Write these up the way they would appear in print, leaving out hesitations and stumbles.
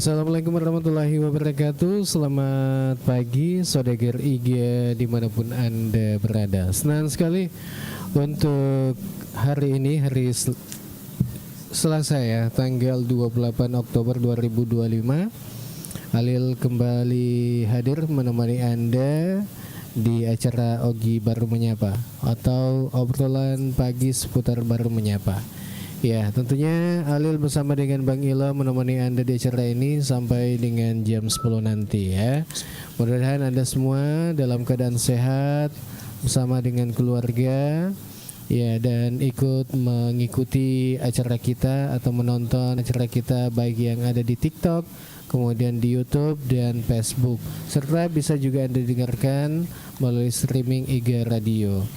Assalamualaikum warahmatullahi wabarakatuh. Selamat pagi Saudagar IGA dimanapun Anda berada. Senang sekali untuk hari ini, hari Selasa ya, tanggal 28 Oktober 2025. Halil kembali hadir menemani Anda di acara Ogi Baru Menyapa atau obrolan pagi seputar Baru Menyapa. Ya, tentunya Halil bersama dengan Bang Ilo menemani Anda di acara ini sampai dengan jam 10 nanti ya. Mudah-mudahan Anda semua dalam keadaan sehat bersama dengan keluarga ya, dan ikut mengikuti acara kita atau menonton acara kita baik yang ada di TikTok, kemudian di YouTube dan Facebook, serta bisa juga Anda dengarkan melalui streaming IGA Radio.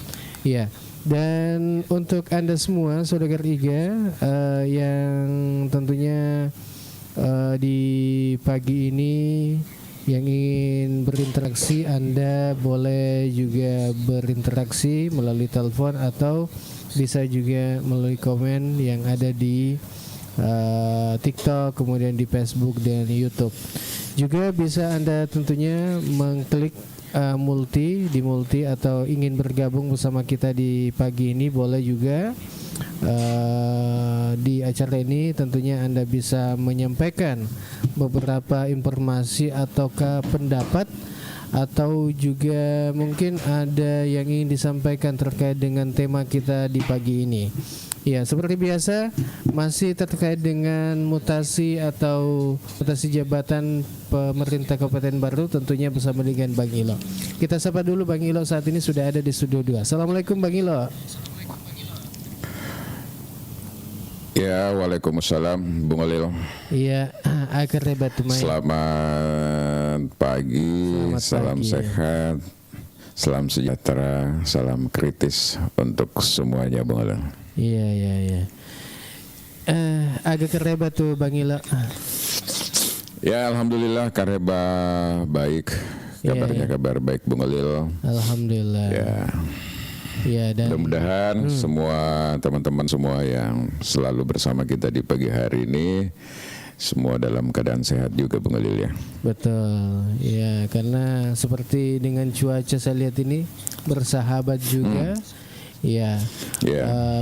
Ya. Dan untuk Anda semua Saudagar IGA yang tentunya di pagi ini yang ingin berinteraksi, Anda boleh juga berinteraksi melalui telepon atau bisa juga melalui komen yang ada di TikTok, kemudian di Facebook dan YouTube. Juga bisa Anda tentunya mengklik multi atau ingin bergabung bersama kita di pagi ini, boleh juga di acara ini tentunya Anda bisa menyampaikan beberapa informasi ataukah pendapat, atau juga mungkin ada yang ingin disampaikan terkait dengan tema kita di pagi ini. Ya, seperti biasa masih terkait dengan mutasi jabatan pemerintah Kabupaten Baru, tentunya bersama dengan Bang Ilo. Kita sapa dulu Bang Ilo, saat ini sudah ada di studio 2. Assalamualaikum Bang Ilo. Ya, waalaikumsalam Bung Alil. Iya, akhirnya batu main. Selamat pagi, salam sehat, salam sejahtera, salam kritis untuk semuanya Bung Alil. Iya. Agak kerebat tuh Bang Ilo. Ya, alhamdulillah kareba baik. Kabarnya kabar baik Bung Alil. Alhamdulillah. Ya, dan mudah-mudahan semua teman-teman semua yang selalu bersama kita di pagi hari ini semua dalam keadaan sehat juga Bung Alil ya. Betul. Ya, karena seperti dengan cuaca saya lihat ini bersahabat juga. Ya,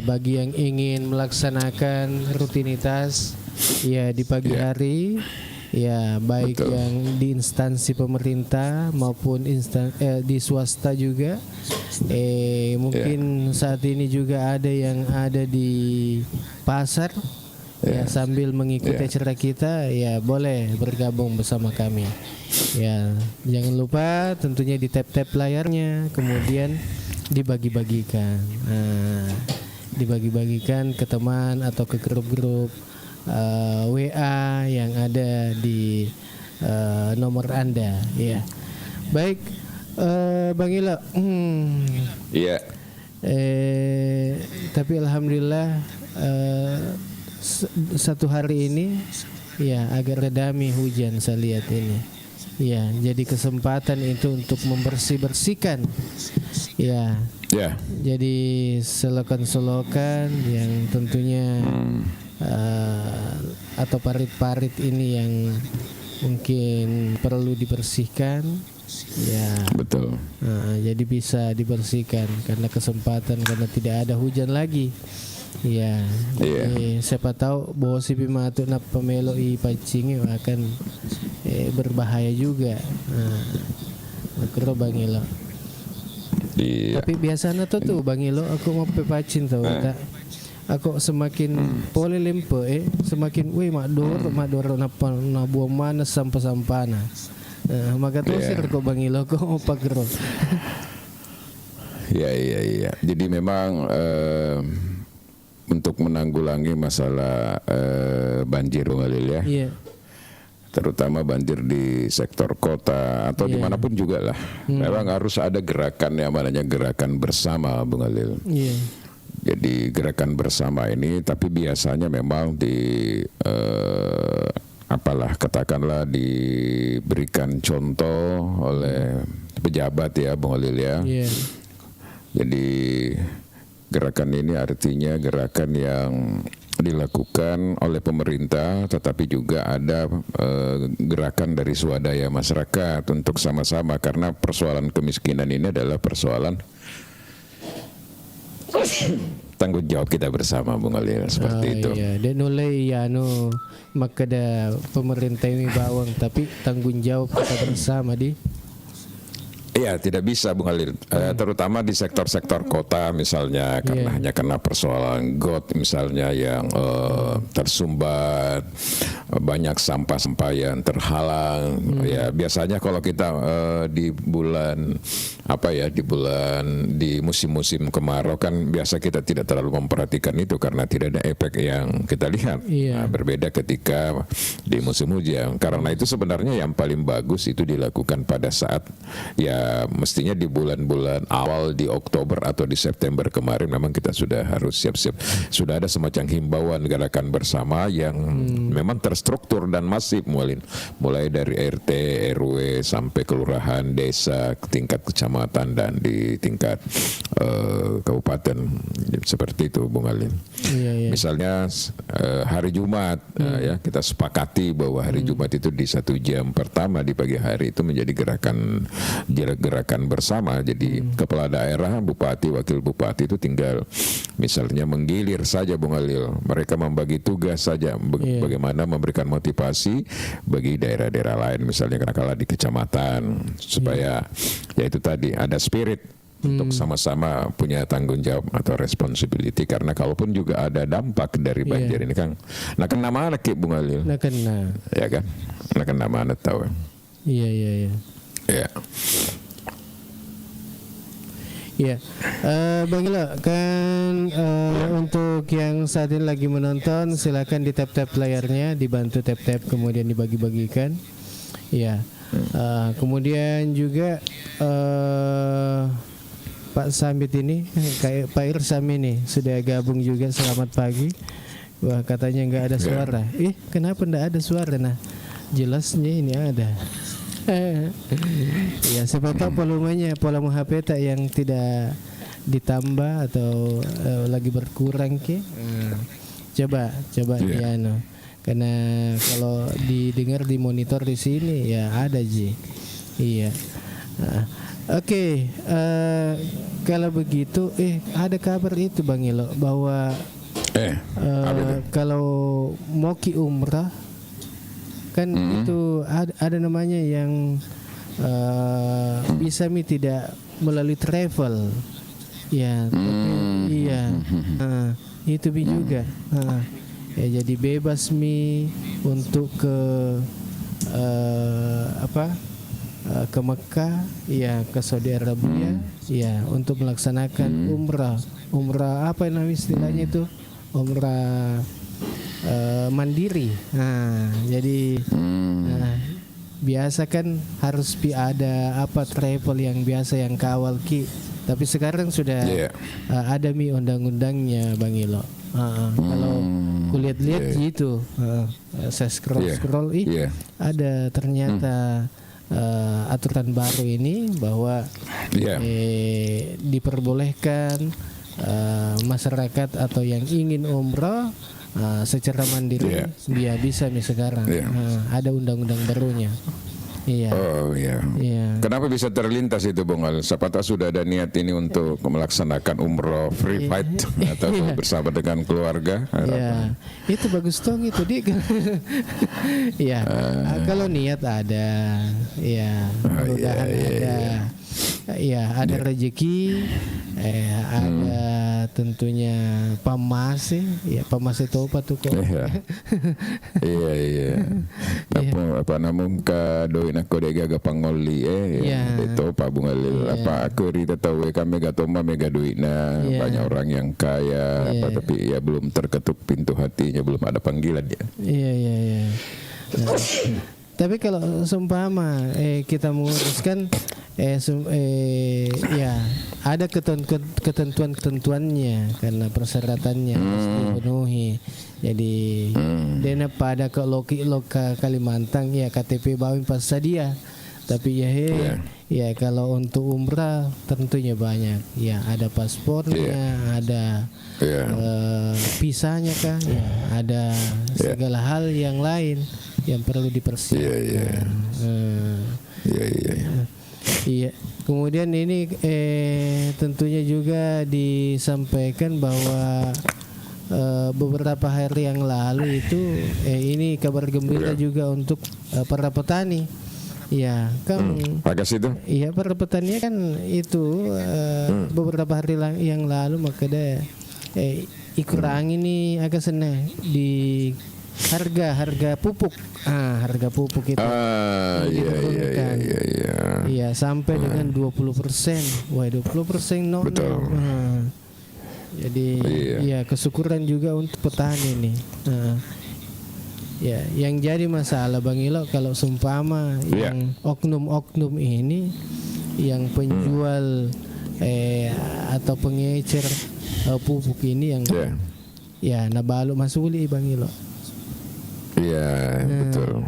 bagi yang ingin melaksanakan rutinitas ya di pagi hari, ya baik yang di instansi pemerintah maupun di swasta juga. Mungkin saat ini juga ada yang ada di pasar. Ya, sambil mengikuti acara kita, ya boleh bergabung bersama kami. Ya, jangan lupa tentunya di tap-tap layarnya, kemudian dibagi-bagikan ke teman atau ke grup-grup WA yang ada di nomor Anda ya. Baik, Bang Ilo. Iya. Tapi alhamdulillah satu hari ini ya agak redami hujan saya lihat ini. Ya, jadi kesempatan itu untuk membersihkan. Ya. Jadi selokan-selokan yang tentunya atau parit-parit ini yang mungkin perlu dibersihkan. Ya. Betul. Jadi bisa dibersihkan karena kesempatan, karena tidak ada hujan lagi. Ya, siapa tahu bahwa si pimatu na pamelo i pancing akan berbahaya juga. Makro Bang Ilo. Iya. Tapi biasanya tuh Bang Ilo aku mau pepacin tau tak. Aku semakin pole lempe semakin mador na buang mana sampah-sampana. Maka terusir kok Bang Ilo kok mau pagro. Iya. Jadi memang untuk menanggulangi masalah banjir Bung Alil ya. Iya. Terutama banjir di sektor kota atau dimanapun juga lah. Memang harus ada gerakan yang namanya gerakan bersama Bung Alil. Iya. Jadi gerakan bersama ini tapi biasanya memang katakanlah diberikan contoh oleh pejabat ya Bung Alil ya. Iya. Jadi gerakan ini artinya gerakan yang dilakukan oleh pemerintah, tetapi juga ada gerakan dari swadaya masyarakat untuk sama-sama, karena persoalan kemiskinan ini adalah persoalan tanggung jawab kita bersama, Bung Alil, seperti itu. Iya, dan mulai ya maka ada pemerintah ini bawang, tapi tanggung jawab kita bersama di. Iya, tidak bisa, Bung Halil. Terutama di sektor-sektor kota misalnya, karena hanya karena persoalan got misalnya yang tersumbat, banyak sampah-sampah yang terhalang. Ya, biasanya kalau kita di bulan di musim-musim kemarau kan biasa kita tidak terlalu memperhatikan itu karena tidak ada efek yang kita lihat. Nah, berbeda ketika di musim hujan. Karena itu sebenarnya yang paling bagus itu dilakukan pada saat mestinya di bulan-bulan awal di Oktober atau di September kemarin memang kita sudah harus siap-siap. Sudah ada semacam himbauan gerakan bersama yang memang terstruktur dan masif, mulai dari RT, RW sampai kelurahan, desa, tingkat kecamatan dan di tingkat kabupaten, seperti itu, Bung Alin. Misalnya hari Jumat, ya kita sepakati bahwa hari Jumat itu di 1 jam pertama di pagi hari itu menjadi gerakan bersama. Jadi kepala daerah, bupati, wakil bupati itu tinggal misalnya menggilir saja, Bung Alil. Mereka membagi tugas saja bagaimana memberikan motivasi bagi daerah-daerah lain, misalnya kala di kecamatan, supaya ya itu tadi ada spirit untuk sama-sama punya tanggung jawab atau responsibility, karena kalaupun juga ada dampak dari banjir ini Kang, nah kena mana Ki, Bung Alil? Nah kena. Ya kan? Nah kena mana tahu? Iya. Ya, Bang Ilo, kan untuk yang saat ini lagi menonton, silakan di tap-tap layarnya, dibantu tap-tap kemudian dibagi-bagikan. Ya, kemudian juga Pak Samit ini, kayak Pak Irsam ini sudah gabung juga. Selamat pagi. Wah, katanya nggak ada suara. Kenapa nggak ada suara? Nah, jelasnya ini ada. Ya, siapa volume HP tak yang tidak ditambah atau lagi berkurang ke? Coba ya karena kalau didengar di monitor di sini ya ada Ji. Iya. Oke, kalau begitu ada kabar itu Bang Ilo bahwa kalau mau ki umrah kan itu ada namanya yang bisa tidak melalui travel, ya, itu juga, ya jadi bebas untuk ke ke Mekah, ya ke Saudi Arabia, ya untuk melaksanakan umrah apa namanya istilahnya itu, umrah mandiri. Jadi biasa kan harus ada travel yang biasa yang kawal Ki, tapi sekarang sudah ada undang-undangnya Bang Ilo. Kalau kulihat-lihat gitu, saya scroll ada ternyata aturan baru ini bahwa diperbolehkan masyarakat atau yang ingin umrah secara mandiri dia bisa sekarang. Ada undang-undang barunya. Kenapa bisa terlintas itu Bung Al? Siapa tahu sudah ada niat ini untuk melaksanakan umroh free flight atau bersama dengan keluarga. Itu bagus dong itu dik. Kalau niat ada, mudah-mudahan ada. Ada rezeki, ada tentunya pamase, pamase itu apa tuh kok? Apa namun ka doi nak kodega ga pangoli itu Pak Bung Alil apa akuri tahu kami gatoma mega duitna banyak orang yang kaya tapi belum terketuk pintu hatinya, belum ada panggilan dia. Tapi kalau seumpama kita menguruskan ada ketentuan-ketentuannya karena persyaratannya harus dipenuhi. Jadi dena pada ke loka Kalimantan KTP bawin pas sadia Tapi ya kalau untuk umrah tentunya banyak. Ya ada paspornya, ada visanya kah, ya ada segala hal yang lain yang perlu dipersiapkan. Iya. Kemudian ini tentunya juga disampaikan bahwa beberapa hari yang lalu itu ini kabar gembira juga untuk para petani. Ya, kan iya para petani kan itu beberapa hari yang lalu maka ikurangi nih agak senang di harga pupuk. Harga pupuk itu diturunkan. Iya, sampai dengan 20%. Wah, 20% no. Betul. Jadi ya kesyukuran juga untuk petani nih. Ya, yang jadi masalah Bang Ilo kalau seumpama yang oknum-oknum ini yang penjual atau pengecer pupuk ini yang ya nabalu masuli Bang Ilo. Iya, betul.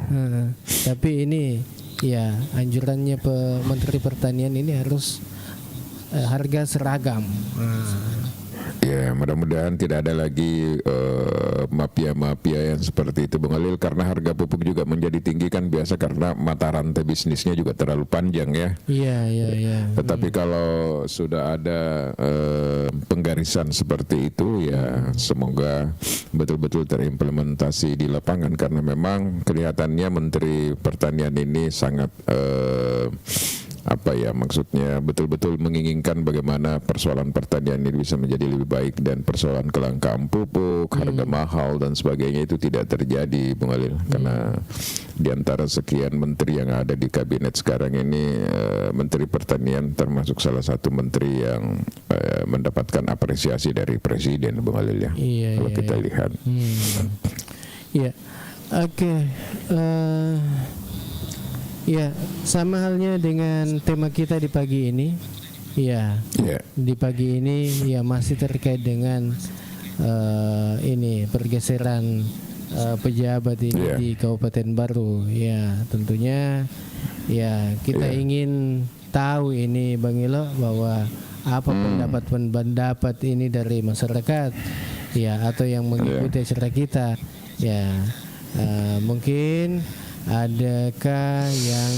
Tapi ini ya anjurannya Menteri Pertanian ini harus harga seragam. Ya, mudah-mudahan tidak ada lagi mafia-mafia yang seperti itu, Bang Khalil, karena harga pupuk juga menjadi tinggi kan biasa karena mata rantai bisnisnya juga terlalu panjang ya. Iya. Tetapi kalau sudah ada penggarisan seperti itu ya semoga betul-betul terimplementasi di lapangan karena memang kelihatannya Menteri Pertanian ini sangat maksudnya betul-betul menginginkan bagaimana persoalan pertanian ini bisa menjadi lebih baik dan persoalan kelangkaan pupuk, harga mahal dan sebagainya itu tidak terjadi, Bung Khalil. Karena di antara sekian menteri yang ada di kabinet sekarang ini Menteri Pertanian termasuk salah satu menteri yang mendapatkan apresiasi dari Presiden, Bung Khalil ya. Kalau kita lihat. Iya. Oke. Ya, sama halnya dengan tema kita di pagi ini. Ya, di pagi ini ya masih terkait dengan ini pergeseran pejabat ini di Kabupaten Baru. Ya, tentunya ya kita ingin tahu ini Bang Ilo bahwa apa pendapat ini dari masyarakat ya atau yang mengikuti acara kita. Ya, mungkin adakah yang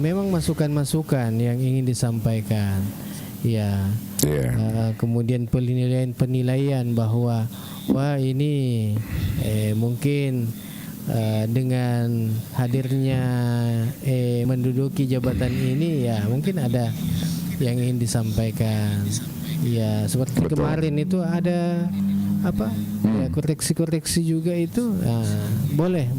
memang masukan-masukan yang ingin disampaikan ya kemudian penilaian bahwa wah ini mungkin dengan hadirnya menduduki jabatan ini ya mungkin ada yang ingin disampaikan ya seperti kemarin itu ada ya koreksi-koreksi juga itu boleh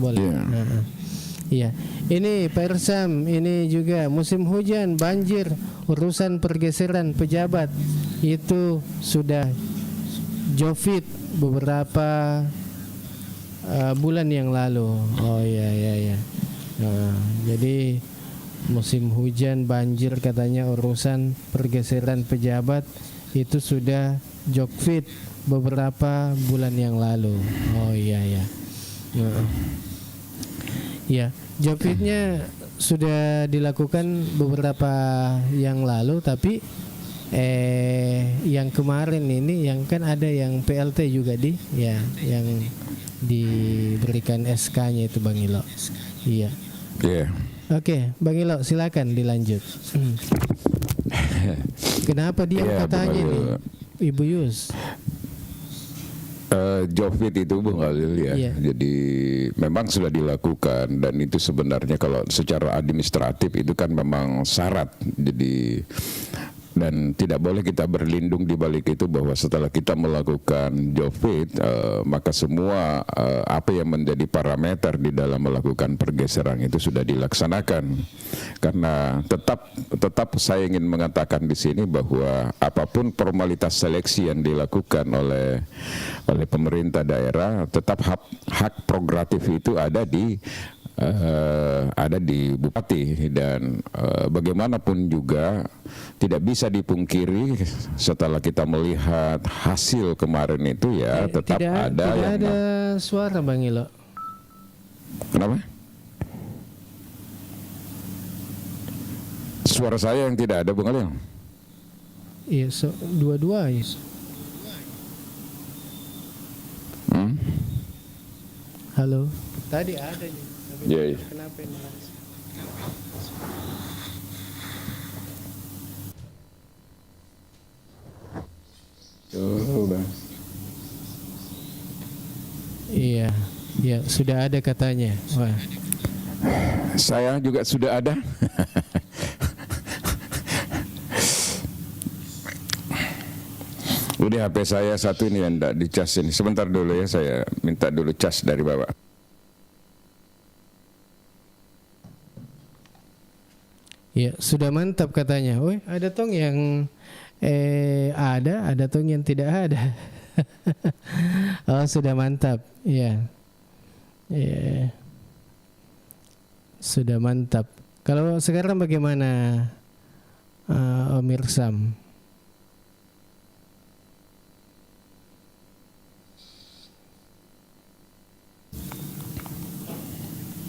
iya ini Pak Irsam ini juga musim hujan banjir urusan pergeseran pejabat itu sudah Jofit beberapa bulan yang lalu jadi musim hujan banjir katanya urusan pergeseran pejabat itu sudah Jofit beberapa bulan yang lalu. Ya, Jofitnya sudah dilakukan beberapa yang lalu, tapi yang kemarin ini yang kan ada yang PLT juga yang diberikan SK-nya itu Bang Ilo. Iya. Oke, Bang Ilo silakan dilanjut. Kenapa dia katanya nih, Ibu Yus? Jofit itu Bung Khalil ya. Jadi memang sudah dilakukan dan itu sebenarnya kalau secara administratif itu kan memang syarat. Jadi dan tidak boleh kita berlindung di balik itu bahwa setelah kita melakukan Jofit maka semua apa yang menjadi parameter di dalam melakukan pergeseran itu sudah dilaksanakan. Karena tetap saya ingin mengatakan di sini bahwa apapun formalitas seleksi yang dilakukan oleh pemerintah daerah tetap hak prerogatif itu ada di bupati dan bagaimanapun juga tidak bisa dipungkiri setelah kita melihat hasil kemarin itu ya tetap tidak ada suara Bang Ilo. Kenapa? Suara saya yang tidak ada, Bung Alil. Iya, dua-dua ya. Halo. Tadi ada nih. Iya. Kenapa ini? Iya, ya sudah ada katanya. Wah. Saya juga sudah ada. Udah HP saya satu ini yang tidak dicas ini. Sebentar dulu ya, saya minta dulu cas dari Bapak. Ya, sudah mantap katanya. Woi, ada tong yang ada tong yang tidak ada. Oh, sudah mantap. Ya. Ya. Sudah mantap. Kalau sekarang bagaimana Om Irsam?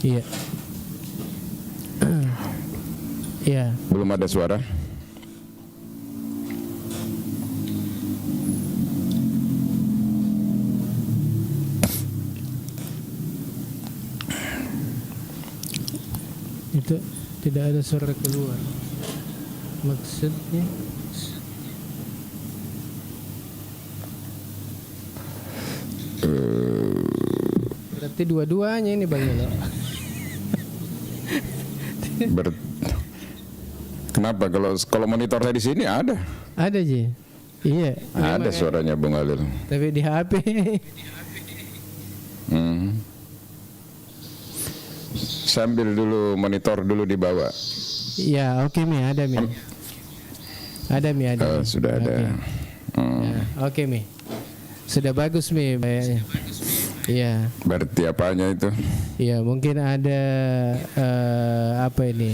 Iya. Iya. Belum ada suara. Itu tidak ada suara keluar. Maksudnya berarti dua-duanya ini Bang Ilo. Kenapa kalau monitor saya di sini ada? Ada Ji. Iya. Ada suaranya Bung Alil. Tapi di HP. Sambil dulu monitor dulu dibawa. Ya, oke Mi, ada Mi. Ada Mi, ada. Sudah ada. Ya, oke Mi. Sudah bagus Mi bayarnya. Iya. Berarti apanya itu? Iya, mungkin ada apa ini?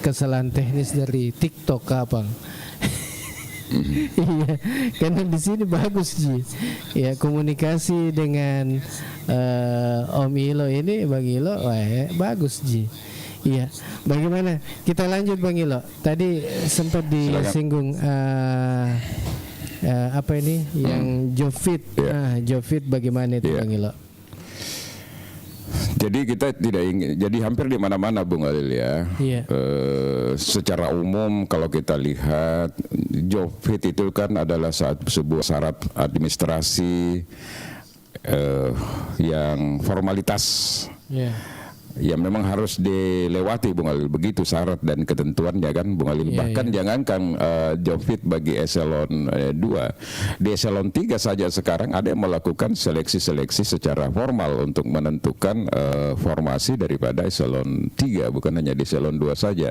Kesalahan teknis dari TikTok apa? Iya, karena di sini bagus Ji. Ya, komunikasi dengan Om Ilo ini, Bang Ilo, wah, bagus Ji. Iya, bagaimana? Kita lanjut Bang Ilo. Tadi sempat disinggung apa ini yang Jovit. Jovit bagaimana itu Bang Ilo? Jadi kita tidak ingin, jadi hampir di mana-mana Bung Alil ya. Iya. Secara umum kalau kita lihat Jovit itu kan adalah sebuah syarat administrasi yang formalitas. Iya. Ya memang harus dilewati Bung Alil, begitu syarat dan ketentuannya kan Bung Alil. Bahkan jangankan Jovit bagi eselon 2, di eselon 3 saja sekarang ada yang melakukan seleksi-seleksi secara formal untuk menentukan formasi daripada eselon 3, bukan hanya di eselon 2 saja.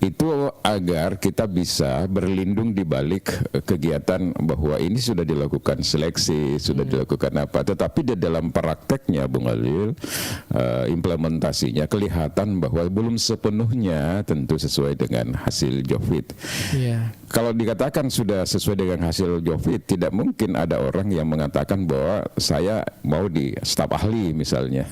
Itu agar kita bisa berlindung di balik kegiatan bahwa ini sudah dilakukan seleksi, sudah dilakukan apa, tetapi di dalam prakteknya Bung Alil implementasinya kelihatan bahwa belum sepenuhnya tentu sesuai dengan hasil Jovit. Kalau dikatakan sudah sesuai dengan hasil Jovit, tidak mungkin ada orang yang mengatakan bahwa saya mau di staf ahli misalnya.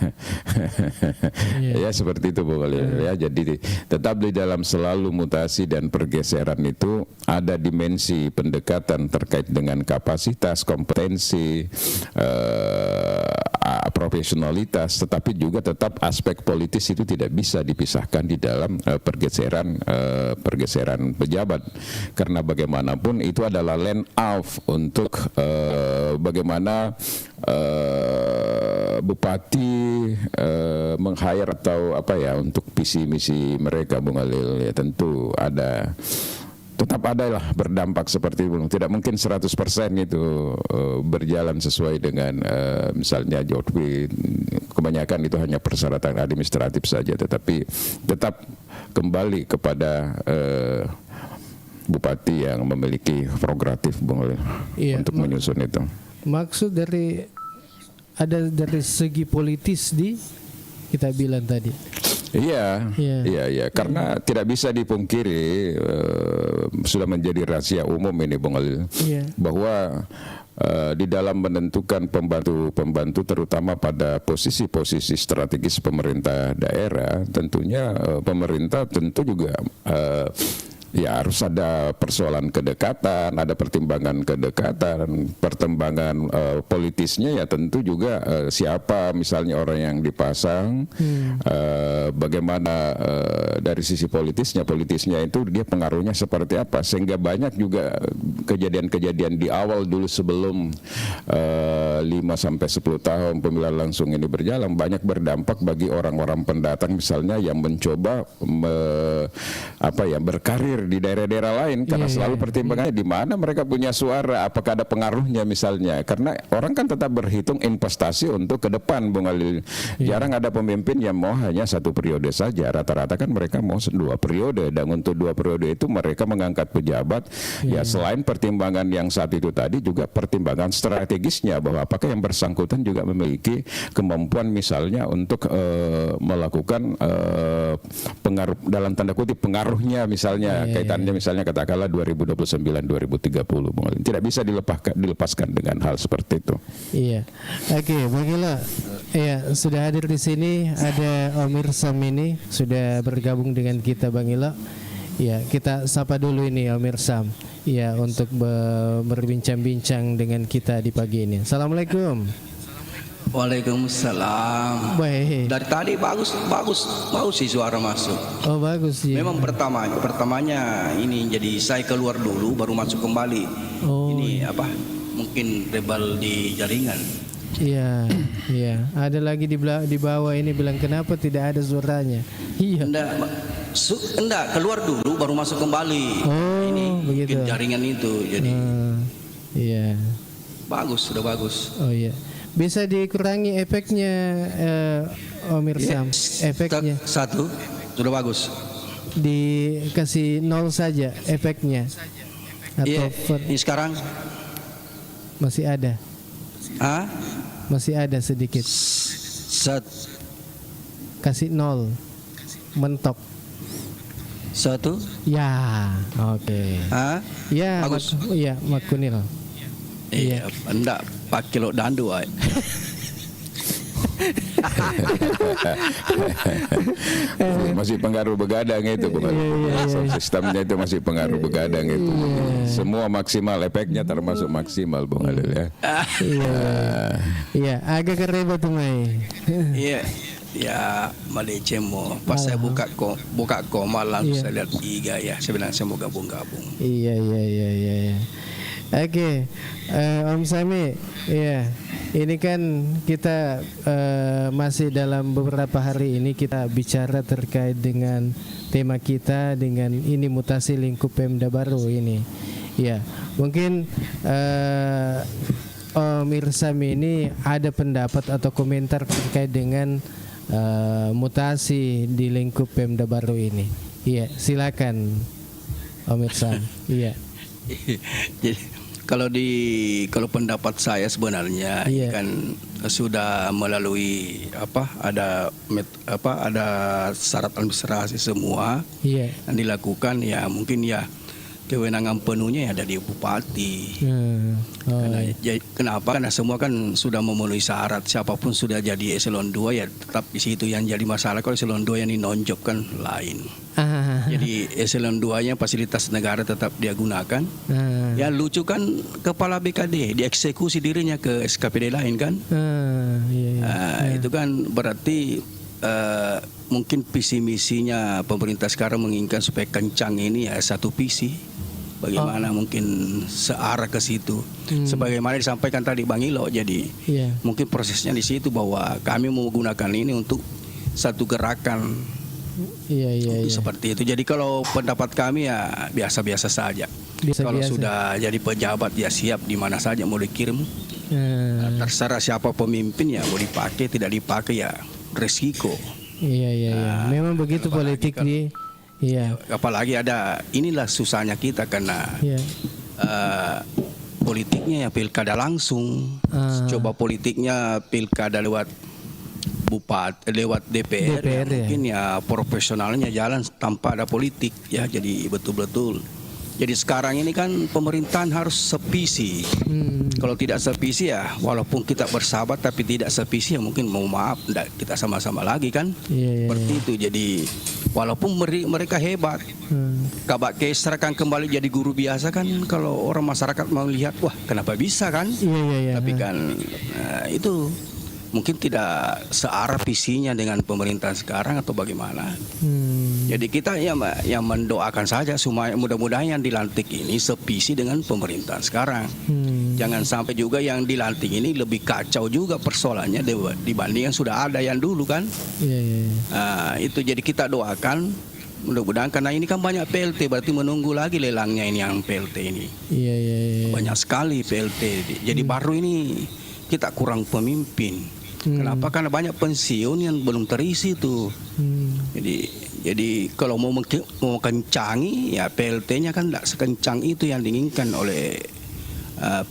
Ya seperti itu Bung Alil ya. Jadi tetap di dalam selalu mutasi dan pergeseran itu ada dimensi pendekatan terkait dengan kapasitas, kompetensi, profesionalitas, tetapi juga tetap aspek politis itu tidak bisa dipisahkan di dalam pergeseran pejabat, karena bagaimanapun itu adalah land off untuk bagaimana bupati meng-hire atau apa ya untuk visi misi mereka Bung Alil ya, tentu ada. Tetap ada lah berdampak seperti itu. Tidak mungkin 100% itu berjalan sesuai dengan misalnya Jovit. Kebanyakan itu hanya persyaratan administratif saja, tetapi tetap kembali kepada bupati yang memiliki prerogatif untuk menyusun itu. Maksud dari segi politis kita bilang tadi. Iya, karena tidak bisa dipungkiri sudah menjadi rahasia umum ini Bung Alil, bahwa di dalam menentukan pembantu terutama pada posisi-posisi strategis pemerintah daerah, tentunya pemerintah tentu juga Ya harus ada persoalan kedekatan, ada pertimbangan kedekatan, pertimbangan politisnya ya tentu juga siapa misalnya orang yang dipasang, bagaimana dari sisi politisnya itu dia pengaruhnya seperti apa, sehingga banyak juga kejadian-kejadian di awal dulu sebelum 5 sampai 10 tahun pemilihan langsung ini berjalan banyak berdampak bagi orang-orang pendatang misalnya yang mencoba berkarir di daerah-daerah lain karena selalu pertimbangannya di mana mereka punya suara, apakah ada pengaruhnya misalnya, karena orang kan tetap berhitung investasi untuk ke depan, Bung Alil. Jarang ada pemimpin yang mau hanya 1 periode saja, rata-rata kan mereka mau 2 periode, dan untuk 2 periode itu mereka mengangkat pejabat ya selain pertimbangan yang saat itu tadi juga pertimbangan strategisnya bahwa apakah yang bersangkutan juga memiliki kemampuan misalnya untuk melakukan pengaruh dalam tanda kutip pengaruhnya misalnya kaitannya misalnya katakanlah 2029-2030, tidak bisa dilepaskan dengan hal seperti itu. Iya, oke, Bang Ila, ya sudah hadir di sini ada Om Irsam ini sudah bergabung dengan kita, Bang Ila. Ya, kita sapa dulu ini Om Irsam. Ya, untuk berbincang-bincang dengan kita di pagi ini. Assalamualaikum. Waalaikumsalam. Baik. Dari tadi bagus sih suara masuk. Oh bagus sih. Memang pertamanya ini jadi saya keluar dulu baru masuk kembali. Oh. Ini apa? Mungkin rebel di jaringan. Iya, iya. Ada lagi di bawah ini bilang kenapa tidak ada suaranya. Iya. Enggak, keluar dulu baru masuk kembali. Oh, ini begitu. Jaringan itu jadi. Iya. Bagus, sudah bagus. Oh iya. Bisa dikurangi efeknya Om Irsam, efeknya. 1 sudah bagus. Dikasih 0 saja efeknya. Atau ini sekarang masih ada. Masih ada sedikit. Kasih 0. Mentok. 1. Ya, oke. Ya, bagus. Iya, Makunil. Iya, enggak 4 kilo dandu ay. Masih pengaruh begadang itu, sistemnya itu masih pengaruh begadang itu. Semua maksimal, efeknya termasuk maksimal, Bung Alil ya. Iya, agak kerebet tuh Mai. Iya. Ya malecemo pas saya buka koma langsung saya lihat 3 ya, sebenarnya saya mau gabung-gabung. Iya. Oke, Om Sami, ya ini kan kita masih dalam beberapa hari ini kita bicara terkait dengan tema kita dengan ini mutasi lingkup Pemda baru ini. Ya, mungkin Om Irsam ini ada pendapat atau komentar terkait dengan mutasi di lingkup Pemda baru ini. Iya, silakan Om Irsam. Iya. Jadi kalau pendapat saya sebenarnya kan sudah melalui ada syarat administrasi semua yang dilakukan ya mungkin ya kewenangan penuhnya ada di bupati. Kenapa? Karena semua kan sudah memenuhi syarat. Siapapun sudah jadi eselon 2 ya tetap di situ. Yang jadi masalah kalau eselon 2 yang dinonjok kan lain. Jadi eselon 2-nya fasilitas negara tetap dia gunakan. Ya lucu kan kepala BKD dieksekusi dirinya ke SKPD lain kan. Itu kan berarti mungkin visi misinya pemerintah sekarang menginginkan supaya kencang ini ya satu visi. Bagaimana mungkin searah ke situ. Sebagaimana disampaikan tadi Bang Ilo, jadi mungkin prosesnya di situ bahwa kami menggunakan ini untuk satu gerakan. Seperti itu. Jadi kalau pendapat kami ya biasa-biasa saja. Kalau sudah jadi pejabat ya siap di mana saja mau dikirim. Terserah siapa pemimpin ya mau dipakai tidak dipakai ya resiko. Memang begitu politik nih. Apalagi inilah susahnya kita karena politiknya ya pilkada langsung. Coba politiknya pilkada lewat bupati, lewat DPR ya, mungkin ya profesionalnya jalan tanpa ada politik ya, jadi betul-betul Jadi sekarang ini kan pemerintahan harus sevisi. Kalau tidak sevisi ya, walaupun kita bersahabat tapi tidak sevisi ya mungkin mau maaf, enggak, kita sama-sama lagi kan. Seperti itu. Jadi walaupun mereka hebat, Kabak Kesra kan kembali jadi guru biasa kan. Kalau orang masyarakat mau lihat, wah kenapa bisa kan? Tapi kan itu mungkin tidak searah visinya dengan pemerintahan sekarang atau bagaimana. Jadi kita yang mendoakan saja supaya mudah-mudahan yang dilantik ini sevisi dengan pemerintahan sekarang. Jangan sampai juga yang dilantik ini lebih kacau juga persoalannya dibanding yang sudah ada yang dulu kan. Itu jadi kita doakan mudah-mudahan, karena ini kan banyak PLT, berarti menunggu lagi lelangnya ini yang PLT ini. Banyak sekali PLT. Jadi baru ini kita kurang pemimpin. Kenapa? Karena banyak pensiun yang belum terisi tuh. Jadi kalau mau kencangi ya PLT-nya kan tidak sekencang itu yang diinginkan oleh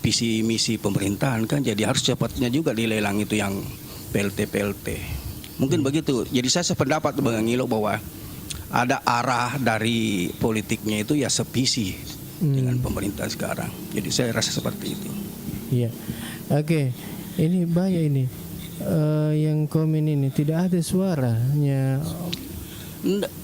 visi misi pemerintahan kan. Jadi harus cepatnya juga dilelang itu yang PLT. Mungkin begitu. Jadi saya sependapat Bang Ngilo bahwa ada arah dari politiknya itu ya sevisi dengan pemerintah sekarang. Jadi saya rasa seperti itu. Iya. Oke. Ini bahaya ini. Yang komen ini tidak ada suaranya.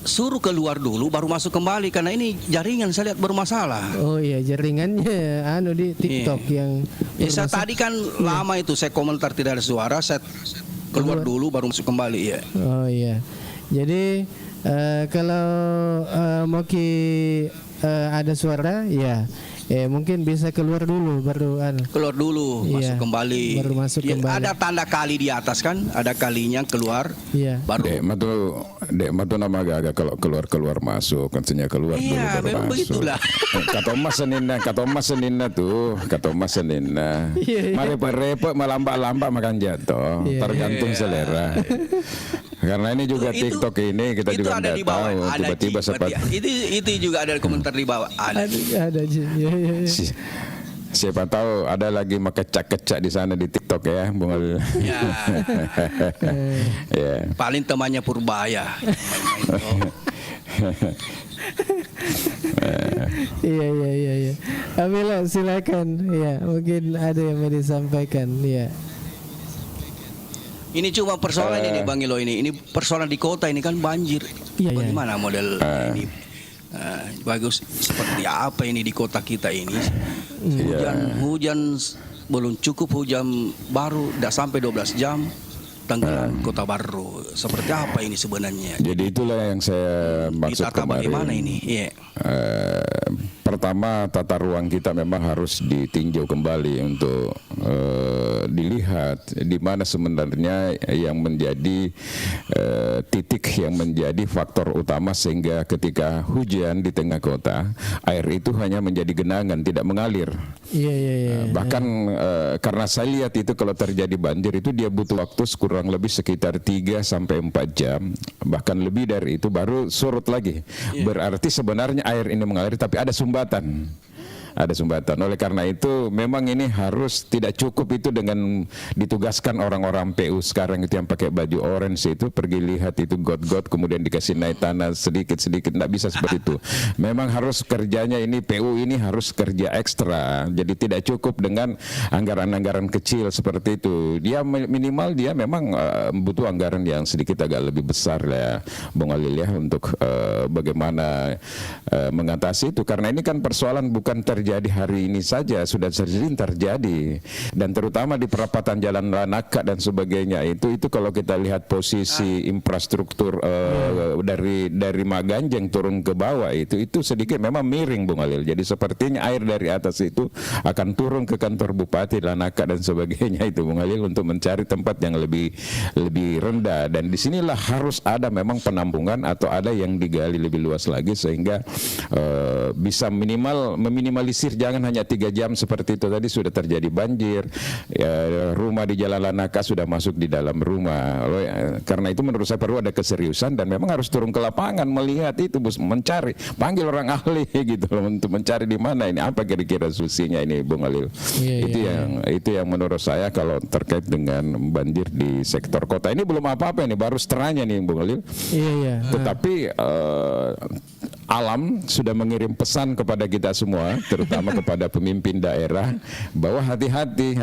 Suruh keluar dulu baru masuk kembali, karena ini jaringan saya lihat bermasalah. Oh iya, jaringannya di TikTok yang saya tadi kan lama itu saya komentar tidak ada suara, saya keluar dulu baru masuk kembali ya. Oh iya. Jadi kalau mau ada suara ya mungkin bisa keluar dulu baru keluar dulu masuk kembali. Baru masuk kembali. Ada tanda kali di atas kan, ada kalinya keluar. Baru. Dek matu nama agak kalau keluar masuk, katanya keluar dulu baru memang masuk. Begitulah. Kata Mas Senina. Mari repot melambak makan jatuh, tergantung selera. Karena ini juga TikTok ini kita juga tidak tahu tiba-tiba seperti itu juga ada komentar di bawah. Ada siapa tahu ada lagi kecak di sana di TikTok ya, Bung Alil. Paling temannya Purbaya. Iya. Amila silakan. Ya, mungkin ada yang mau disampaikan. Ya. Ini cuma persoalan ini Bang Ilo ini persoalan di kota ini kan banjir. Bagaimana model ini? Bagus seperti apa ini di kota kita ini? Hujan belum cukup, hujan baru tidak sampai 12 jam tenggelam kota baru. Seperti apa ini sebenarnya? Jadi itulah yang saya maksud kemarin. Bagaimana ini? Pertama, tata ruang kita memang harus ditinjau kembali untuk dilihat di mana sebenarnya yang menjadi titik yang menjadi faktor utama sehingga ketika hujan di tengah kota, air itu hanya menjadi genangan, tidak mengalir. Bahkan karena saya lihat itu kalau terjadi banjir itu dia butuh waktu kurang lebih sekitar 3 sampai 4 jam, bahkan lebih dari itu baru surut lagi. Berarti sebenarnya air ini mengalir tapi ada sumbatan. Oleh karena itu memang ini harus tidak cukup itu dengan ditugaskan orang-orang PU sekarang itu yang pakai baju orange itu pergi lihat itu got-got kemudian dikasih naik tanah sedikit-sedikit, tidak bisa seperti itu. Memang harus kerjanya ini PU ini harus kerja ekstra. Jadi tidak cukup dengan anggaran-anggaran kecil seperti itu. Dia minimal dia memang butuh anggaran yang sedikit agak lebih besar ya Bung Alil ya untuk bagaimana mengatasi itu, karena ini kan persoalan bukan terjadi hari ini saja, sudah sering terjadi, dan terutama di perapatan Jalan Lanaka dan sebagainya itu kalau kita lihat posisi infrastruktur dari Maganjeng turun ke bawah itu sedikit memang miring Bung Alil. Jadi sepertinya air dari atas itu akan turun ke kantor Bupati Lanaka dan sebagainya itu Bung Alil untuk mencari tempat yang lebih rendah, dan disinilah harus ada memang penampungan atau ada yang digali lebih luas lagi sehingga bisa meminimalisir jangan hanya 3 jam seperti itu tadi sudah terjadi banjir rumah di Jalan Lanaka sudah masuk di dalam rumah. Karena itu menurut saya perlu ada keseriusan dan memang harus turun ke lapangan melihat itu, mencari, panggil orang ahli gitu loh untuk mencari di mana ini apa kira-kira solusinya ini Bung Alil. Itu yang menurut saya kalau terkait dengan banjir di sektor kota ini belum apa-apa, ini baru setengahnya nih Bung Alil. Tetapi alam sudah mengirim pesan kepada kita semua, terutama kepada pemimpin daerah, bahwa hati-hati.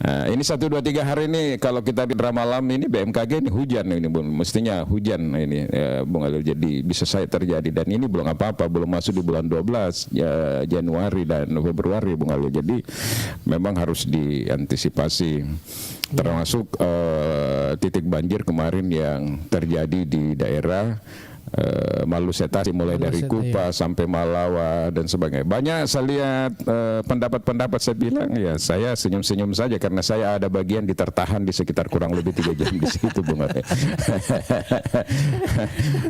Ini 1, 2, 3 hari ini kalau kita di ramalan ini BMKG ini hujan ini, mestinya hujan ini, Bung Alil. Jadi bisa saya terjadi, dan ini belum apa-apa, belum masuk di bulan 12 ya, Januari dan Februari, Bung Alil. Jadi memang harus diantisipasi, termasuk titik banjir kemarin yang terjadi di daerah Malusetasi, mulai dari Kupa sampai Malawa dan sebagainya. Banyak saya lihat pendapat-pendapat, saya bilang ya saya senyum-senyum saja karena saya ada bagian ditertahan di sekitar kurang lebih 3 jam di situ, Bung Alil.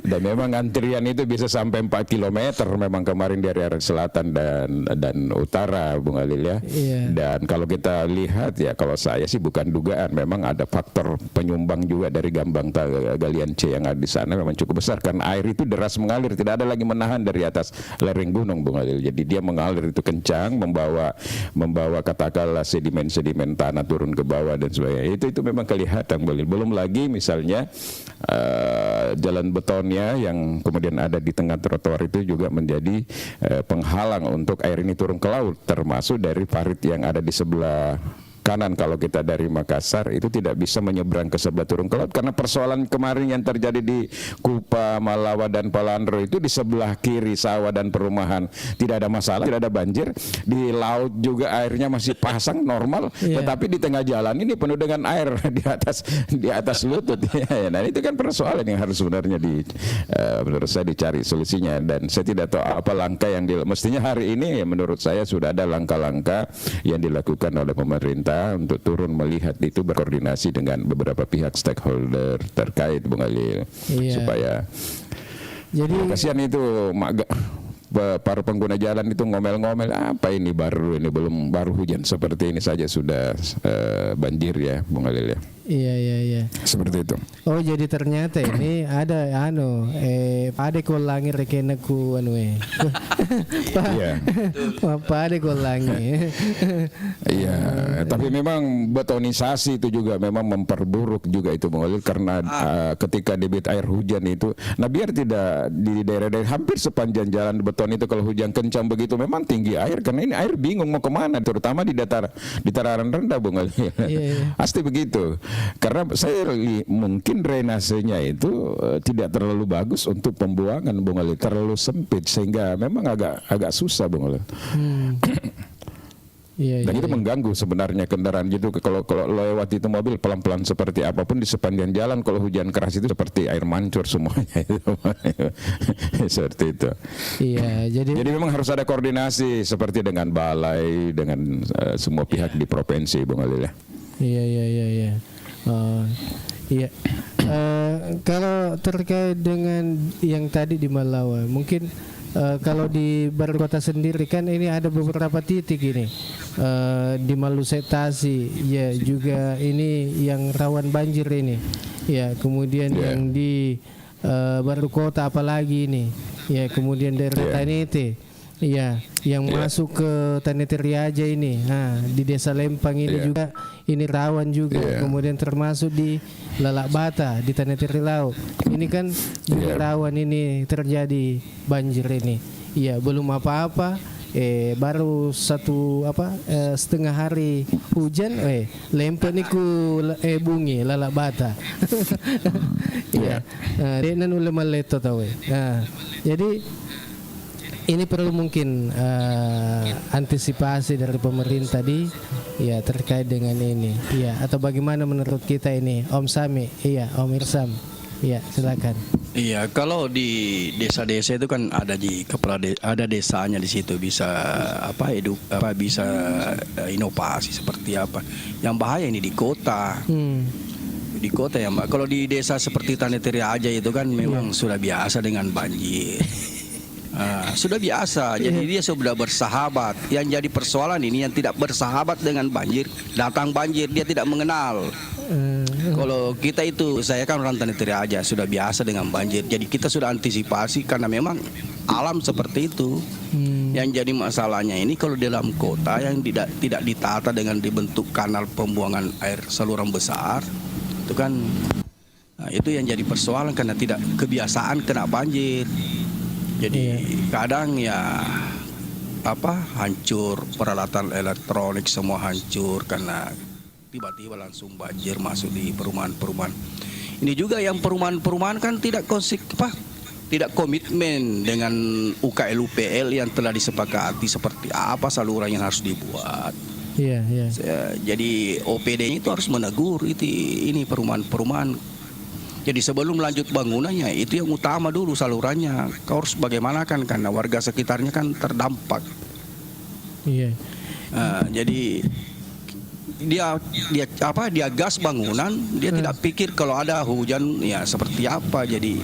Dan memang antrian itu bisa sampai 4 km memang kemarin dari arah selatan dan utara, Bung Alil ya. Dan kalau kita lihat ya, kalau saya sih bukan dugaan, memang ada faktor penyumbang juga dari Gambang Galian C yang ada di sana, memang cukup besar karena air itu deras mengalir, tidak ada lagi menahan dari atas lereng gunung, Bung Alil. Jadi dia mengalir itu kencang, membawa katakanlah sedimen-sedimen tanah turun ke bawah dan sebagainya. Itu memang kelihatan, Bung Alil. Belum lagi misalnya jalan betonnya yang kemudian ada di tengah trotoar itu juga menjadi penghalang untuk air ini turun ke laut, termasuk dari parit yang ada di sebelah kanan. Kalau kita dari Makassar itu tidak bisa menyeberang ke sebelah turun ke laut karena persoalan kemarin yang terjadi di Kupa, Malawa dan Palandro itu di sebelah kiri sawah dan perumahan tidak ada masalah, tidak ada banjir. Di laut juga airnya masih pasang normal, tetapi di tengah jalan ini penuh dengan air di atas lutut. Nah itu kan persoalan yang harus sebenarnya menurut saya dicari solusinya, dan saya tidak tahu apa langkah yang mestinya hari ini ya, menurut saya sudah ada langkah-langkah yang dilakukan oleh pemerintah untuk turun melihat itu, berkoordinasi dengan beberapa pihak stakeholder terkait, Bung Alil, supaya jadi kasihan itu para pengguna jalan itu ngomel-ngomel, apa ini baru hujan seperti ini saja sudah banjir ya, Bung Alil ya. Iya. Seperti itu. Oh, jadi ternyata ini ada pade kolangi rekenaku pade kolangi. Iya, tapi memang betonisasi itu juga memang memperburuk juga itu, Bung Alil, karena ketika debit air hujan itu, nah biar tidak di daerah-daerah hampir sepanjang jalan beton itu kalau hujan kencang begitu memang tinggi air, karena ini air bingung mau kemana, terutama di dataran rendah, Bung Alil. Pasti begitu. Karena saya mungkin drainasenya itu tidak terlalu bagus untuk pembuangan, Bung Alil, terlalu sempit sehingga memang agak susah, Bung Alil. Dan itu mengganggu sebenarnya kendaraan gitu. Kalau lewat itu mobil pelan-pelan seperti apapun di sepanjang jalan, kalau hujan keras itu seperti air mancur semuanya. Seperti itu. Jadi memang harus ada koordinasi seperti dengan balai, dengan semua pihak di provinsi, Bung Alil ya. Kalau terkait dengan yang tadi di Malawa, mungkin kalau di Baru Kota sendiri kan ini ada beberapa titik ini di Malusetasi, ya juga ini yang rawan banjir ini, ya kemudian yang di Baru Kota apalagi ini, ya kemudian daerah Tanete, ya yang masuk ke Tanete Riaja ini, di Desa Lempang ini juga ini rawan juga, kemudian termasuk di Lalak Bata di Tanete Rilau ini kan juga rawan ini terjadi banjir ini. Iya, belum apa-apa, baru setengah hari hujan, lempar niku bungi Lalak Bata. Iya, nan ulama maleto tahu. Jadi ini perlu mungkin antisipasi dari pemerintah terkait dengan ini, atau bagaimana menurut kita ini, Om Sami, Om Irsam, silakan. Iya, kalau di desa-desa itu kan ada di ada desanya di situ, bisa bisa inovasi seperti apa. Yang bahaya ini di kota. Di kota ya, Mbak. Kalau di desa seperti Tanete Riaja itu kan memang sudah biasa dengan banjir. Sudah biasa, jadi dia sudah bersahabat. Yang jadi persoalan ini yang tidak bersahabat dengan banjir, datang banjir dia tidak mengenal. Kalau kita itu, saya kan orang Tanete Riaja, sudah biasa dengan banjir. Jadi kita sudah antisipasi karena memang alam seperti itu. Yang jadi masalahnya ini kalau dalam kota yang tidak ditata dengan dibentuk kanal pembuangan air saluran besar, itu kan itu yang jadi persoalan karena tidak kebiasaan kena banjir. Jadi kadang ya hancur peralatan elektronik semua hancur karena tiba-tiba langsung banjir masuk di perumahan-perumahan. Ini juga yang perumahan-perumahan kan tidak komitmen dengan UKL-UPL yang telah disepakati seperti apa saluran yang harus dibuat. Jadi OPD itu harus menegur ini perumahan-perumahan. Jadi sebelum lanjut bangunannya itu yang utama dulu salurannya. Kau harus bagaimana kan karena warga sekitarnya kan terdampak. Jadi dia gas bangunan, dia tidak pikir kalau ada hujan ya seperti apa. Jadi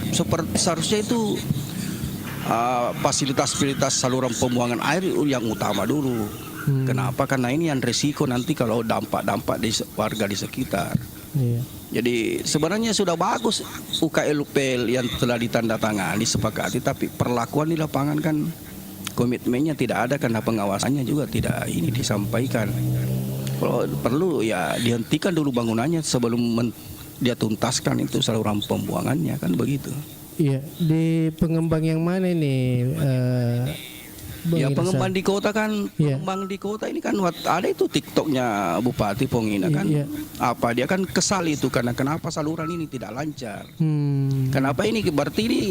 seharusnya itu fasilitas saluran pembuangan air yang utama dulu. Kenapa? Karena ini yang resiko nanti kalau dampak di warga di sekitar. Jadi sebenarnya sudah bagus UKL-UPL yang telah ditandatangani disepakati, tapi perlakuan di lapangan kan komitmennya tidak ada karena pengawasannya juga tidak disampaikan. Kalau perlu ya dihentikan dulu bangunannya sebelum dia tuntaskan itu saluran pembuangannya kan begitu. Iya, di pengembang yang mana ini? Pengembang di kota kan, pengembang di kota ini kan ada itu TikToknya Bupati Pongina kan. Dia kan kesal itu karena kenapa saluran ini tidak lancar. Kenapa ini berarti ini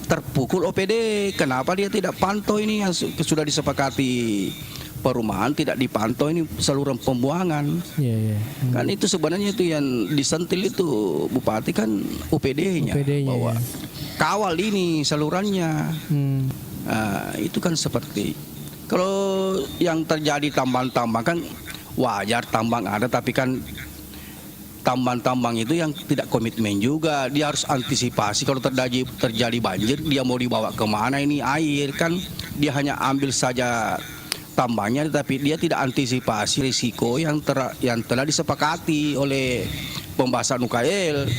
terpukul OPD? Kenapa dia tidak pantau ini yang sudah disepakati perumahan tidak dipantau ini saluran pembuangan. Kan itu sebenarnya itu yang disentil itu Bupati kan UPD-nya bahwa kawal ini salurannya. Itu kan seperti kalau yang terjadi tambang-tambang kan wajar tambang ada, tapi kan tambang-tambang itu yang tidak komitmen juga. Dia harus antisipasi kalau terjadi banjir, dia mau dibawa kemana ini air kan. Dia hanya ambil saja tambangnya, tapi dia tidak antisipasi risiko yang telah disepakati oleh pembahasan UKL.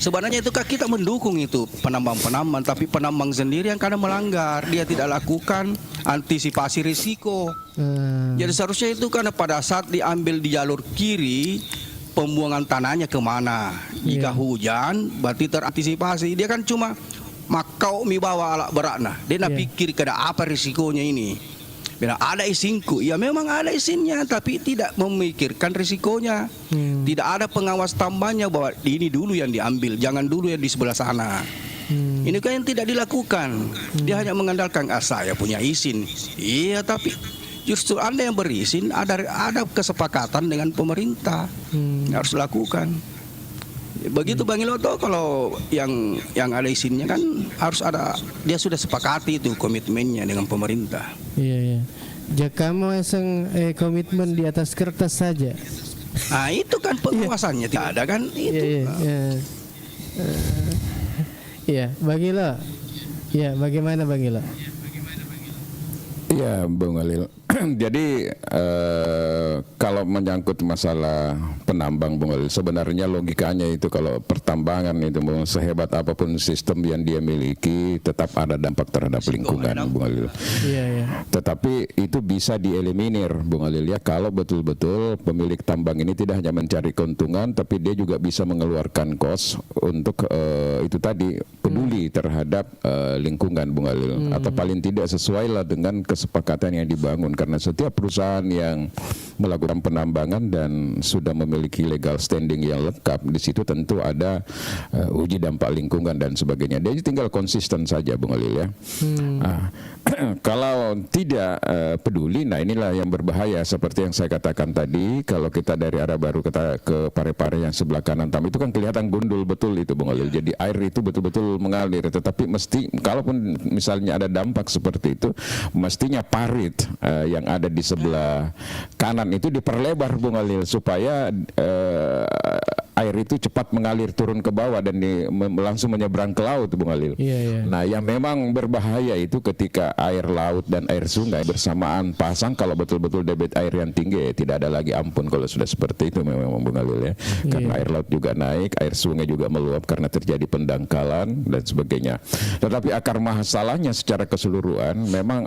Sebenarnya itu kita mendukung itu penambang-penambang, tapi penambang sendiri yang kadang melanggar, dia tidak lakukan antisipasi risiko. Jadi seharusnya itu karena pada saat diambil di jalur kiri, pembuangan tanahnya kemana? Jika hujan, berarti terantisipasi. Dia kan cuma makau mi bawa alat beratna. Dia nak pikir kada apa risikonya ini. Bila ada izinku, ya memang ada izinnya, tapi tidak memikirkan risikonya. Tidak ada pengawas tambahnya bahwa ini dulu yang diambil, jangan dulu yang di sebelah sana. Ini kan yang tidak dilakukan. Dia hanya mengandalkan saya punya izin. Iya, tapi justru Anda yang berizin, ada kesepakatan dengan pemerintah. Harus lakukan. Begitu Bang Iloto, kalau yang ada izinnya kan harus ada, dia sudah sepakati itu komitmennya dengan pemerintah. Jika mau komitmen di atas kertas saja. Itu kan pengawasannya tidak ada kan itu. Bang Ilo. Bagaimana Bang Ilo? Iya, Bung Alil. Jadi kalau menyangkut masalah penambang, Bung Alil, sebenarnya logikanya itu kalau pertambangan itu sehebat apapun sistem yang dia miliki, tetap ada dampak terhadap lingkungan, Bung Alil. Tetapi itu bisa dieliminir, Bung Alil, ya, kalau betul-betul pemilik tambang ini tidak hanya mencari keuntungan, tapi dia juga bisa mengeluarkan kos untuk itu tadi, peduli terhadap lingkungan, Bung Alil, atau paling tidak sesuai lah dengan kesepakatan yang dibangun. Karena setiap perusahaan yang melakukan penambangan dan sudah memiliki legal standing yang lengkap, di situ tentu ada uji dampak lingkungan dan sebagainya. Dia tinggal konsisten saja, Bung Alil, ya. Kalau tidak peduli, nah inilah yang berbahaya. Seperti yang saya katakan tadi, kalau kita dari arah baru ke Parepare yang sebelah kanan tam itu kan kelihatan gundul betul itu, Bung Alil. Jadi air itu betul-betul mengalir. Tetapi mesti, kalaupun misalnya ada dampak seperti itu, mestinya parit yang ada di sebelah kanan itu diperlebar, Bung Alil, supaya air itu cepat mengalir turun ke bawah dan langsung menyeberang ke laut, Bung Alil. Nah, yang memang berbahaya itu ketika air laut dan air sungai bersamaan pasang, kalau betul-betul debit air yang tinggi, tidak ada lagi ampun kalau sudah seperti itu memang, Bung Alil, ya. Karena air laut juga naik, air sungai juga meluap karena terjadi pendangkalan dan sebagainya. Tetapi akar masalahnya secara keseluruhan memang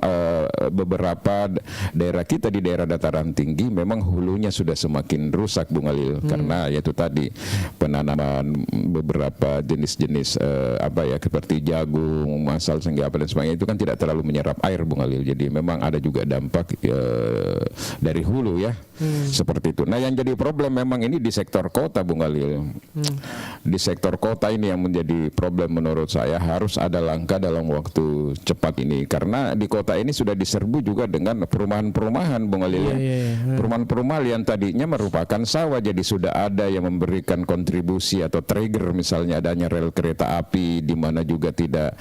beberapa daerah kita di daerah dataran tinggi memang hulunya sudah semakin rusak, Bung Alil, karena yaitu tadi penanaman beberapa jenis-jenis seperti jagung, masal, senggapa dan sebagainya itu kan tidak terlalu menyerap air, Bung Alil. Jadi memang ada juga dampak dari hulu ya, seperti itu. Nah, yang jadi problem memang ini di sektor kota, Bung Alil. Di sektor kota ini yang menjadi problem menurut saya, harus ada langkah dalam waktu cepat ini, karena di kota ini sudah diserbu juga dengan perumahan-perumahan, Bung Alil ya. Perumahan-perumahan yang tadinya merupakan sawah, jadi sudah ada yang memberikan kontribusi atau trigger, misalnya adanya rel kereta api di mana juga tidak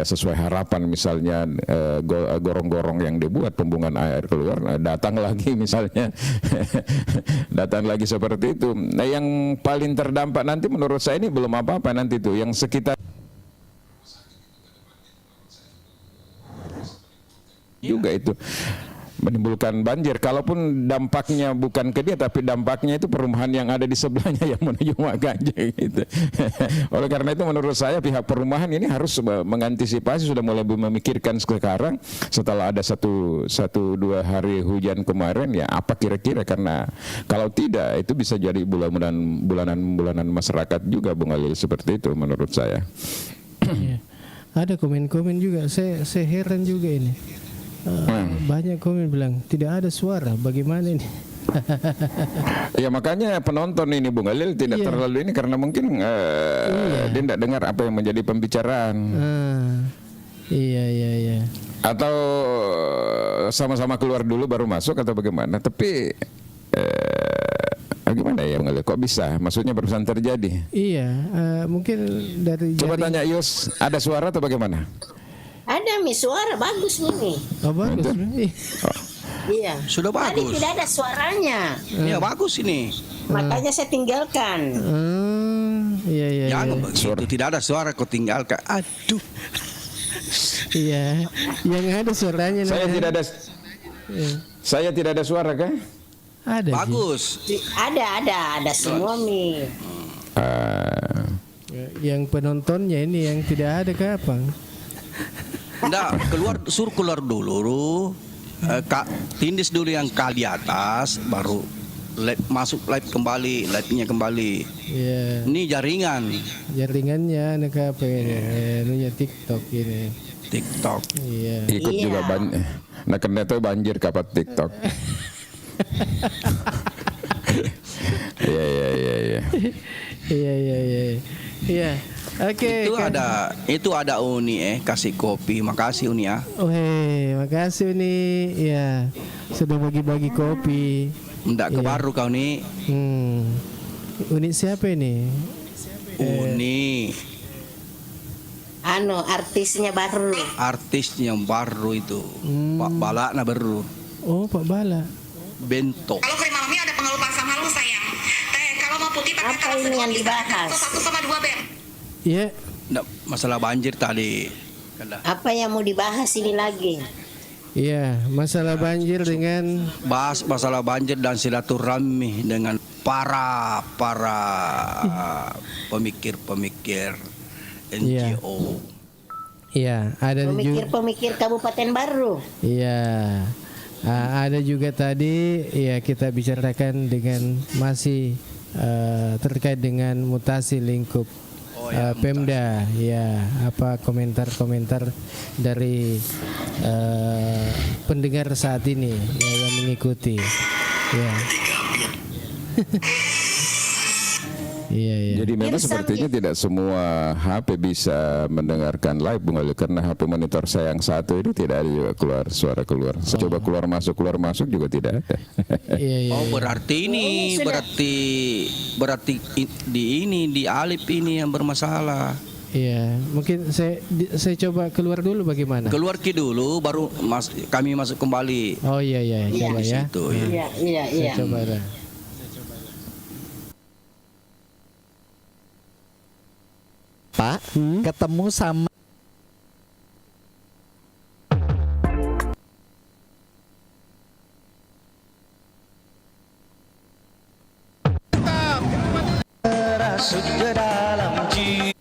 sesuai harapan, misalnya gorong-gorong yang dibuat pembuangan air keluar, datang lagi misalnya datang lagi seperti itu. Nah, yang paling terdampak nanti menurut saya ini belum apa-apa nanti tuh yang sekitar juga itu menimbulkan banjir. Kalaupun dampaknya bukan ke dia, tapi dampaknya itu perumahan yang ada di sebelahnya yang menuju Makanje gitu. Oleh karena itu menurut saya pihak perumahan ini harus mengantisipasi, sudah mulai memikirkan sekarang setelah ada satu dua hari hujan kemarin, ya apa kira-kira, karena kalau tidak itu bisa jadi bulanan masyarakat juga, Bung Alil, seperti itu menurut saya. Ada komen-komen juga, saya heran juga ini. Banyak komen bilang tidak ada suara, bagaimana ini? Ya makanya penonton ini, Bung Alil, tidak terlalu ini karena mungkin dia tidak dengar apa yang menjadi pembicaraan. Iya. Atau sama-sama keluar dulu baru masuk atau bagaimana? Tapi gimana ya, Bung Alil? Kok bisa? Maksudnya barusan terjadi? Iya, mungkin dari. Coba tanya Yus, ada suara atau bagaimana? Ada suara bagus nih. Oh, bagus nih. Iya. Sudah bagus. Tadi tidak ada suaranya. Iya, bagus ini. Makanya saya tinggalkan. Iya. Jangan begitu, tidak ada suara kau tinggalkan. Aduh. Iya, yang ada suaranya. Saya tidak ada suara kah? Ada. Bagus. Ada semua nih. Yang penontonnya ini yang tidak ada kapan? Enggak, suruh keluar dulu. Tindis dulu yang kali atas, baru masuk live kembali, live-nya kembali. Iya. Ini jaringannya anak apa ini? TikTok ini. TikTok. Iya. Ikut juga banjir. Nah, karena itu banjir kapan TikTok. Iya. Oke. Itu ada Uni kasih kopi. Makasih Uni ya. Makasih Uni. Ya, sudah bagi-bagi kopi. Enggak baru kau nih. Uni siapa ini? Uni. Artisnya baru. Artis yang baru itu. Pak Bala baru. Oh, Pak Bala. Bento. Kalau krim malamnya ada pengelupan sama halus sayang. Kalau mau putih pakai apa ini yang dibahas? 1 sama 2 ber. Iya. Masalah banjir tadi. Apa yang mau dibahas ini lagi? Iya, masalah banjir dengan bahas masalah banjir dan silaturahmi dengan para pemikir NGO. Iya, ada pemikir Kabupaten Baru. Iya. Ada juga tadi ya kita bicarakan dengan masih terkait dengan mutasi lingkup Pemda, ya, apa komentar-komentar dari pendengar saat ini ya, yang mengikuti, ya. Iya. Jadi memang sepertinya tidak semua HP bisa mendengarkan live, Bung Ali, karena HP monitor saya yang satu ini tidak ada juga suara keluar. Saya coba keluar masuk juga tidak ada. Iya. Oh, berarti ini berarti di Alip ini yang bermasalah. Iya, mungkin saya coba keluar dulu bagaimana? Keluar dulu baru kami masuk kembali. Oh iya, coba ya. Situ, ya. Iya. Saya coba dah. Pak, ketemu sama merasuk ke dalam jiwa.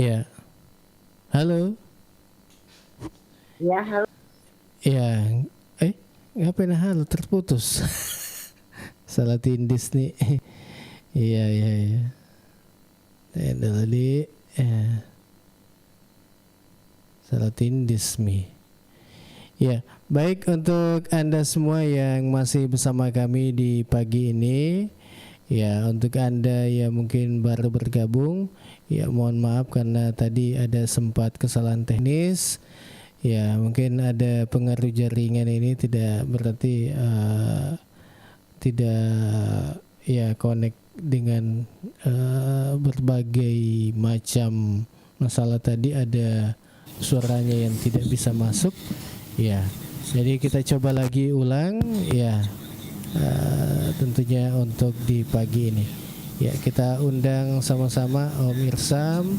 Ya. Halo. Ya, halo. Ya. Ngapain halo terputus? Salah tindis nih. Iya. Tadi salah tindis mi. Ya, baik untuk Anda semua yang masih bersama kami di pagi ini. Ya, untuk Anda yang mungkin baru bergabung, ya mohon maaf karena tadi ada sempat kesalahan teknis. Ya, mungkin ada pengaruh jaringan ini tidak berarti tidak ya connect dengan berbagai macam masalah tadi, ada suaranya yang tidak bisa masuk. Ya, jadi kita coba lagi ulang ya. Tentunya untuk di pagi ini ya kita undang sama-sama Om Irsam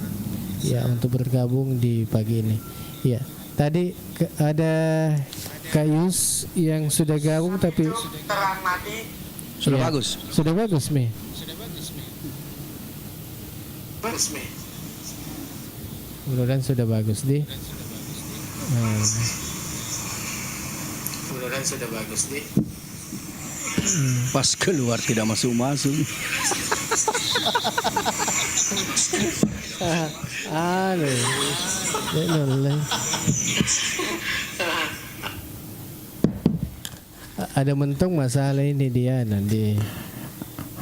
ya untuk bergabung di pagi ini. Ya, tadi ada Kak Yus yang sudah gabung tapi Sudah ya, bagus. Sudah bagus Mi. Mudah-mudahan sudah bagus di. Mudah-mudahan sudah bagus deh. Pas keluar tidak masuk. Ada mentung masalah ini dia nanti.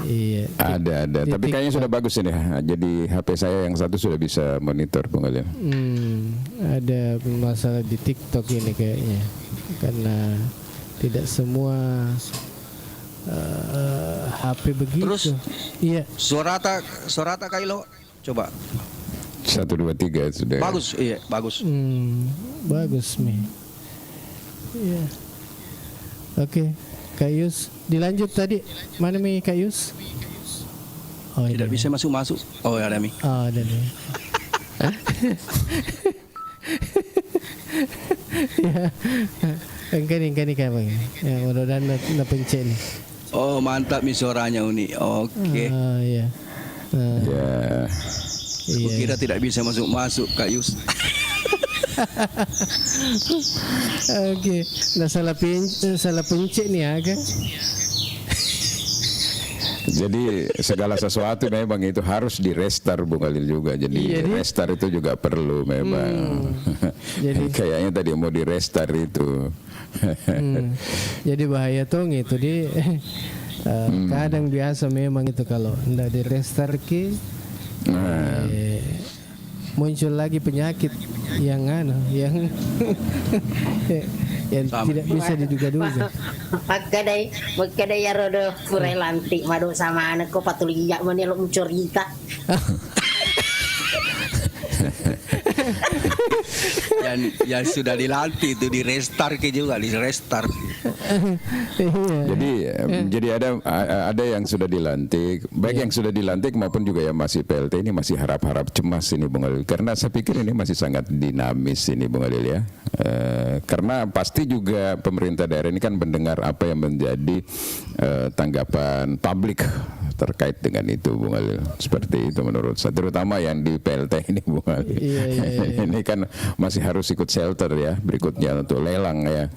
Iya. Ada. Tapi kayaknya sudah bagus ini. Jadi HP saya yang satu sudah bisa monitor pengalian. Ada masalah di TikTok ini kayaknya. Karena tidak semua HP begitu. Terus? Iya. Sorata Kailo. Coba. 1, 2, 3 sudah. Bagus, iya, bagus. Bagus Mi. Iya. Oke, Kak Yus, dilanjut tadi. Mana Mi Kak Yus? Oh, Tidak bisa masuk. Oh, ada Mi. Oh, ada nih. Ya. Engkau Bang. Ya, mudah-mudahan na pencet nih. Oh, mantap Mi suaranya Uni. Oke. Iya. Ya. Kukira tidak bisa masuk Kak Yus. Oke, salah pencet nih agak. Jadi segala sesuatu memang itu harus di restart Bung Khalil juga. Jadi restart itu juga perlu memang. Jadi kayaknya tadi mau di restart itu. Jadi bahaya tuh gitu di. Kadang biasa memang itu kalau ndak di restart muncul lagi penyakit yang yang tidak bisa diduga-duga. Magkadai ya rodo kurai lantik madu sama anak ko patuloy mo nilo mencurita. yang sudah dilantik itu di restart juga di restart. Jadi ada yang sudah dilantik, baik yang sudah dilantik maupun juga yang masih PLT ini masih harap-harap cemas ini Bung Khalil. Karena saya pikir ini masih sangat dinamis ini Bung Khalil ya. Karena pasti juga pemerintah daerah ini kan mendengar apa yang menjadi tanggapan publik terkait dengan itu Bung Khalil. Seperti itu menurut saya, terutama yang di PLT ini Bung Khalil. Ini kan masih harus ikut shelter ya berikutnya untuk lelang ya.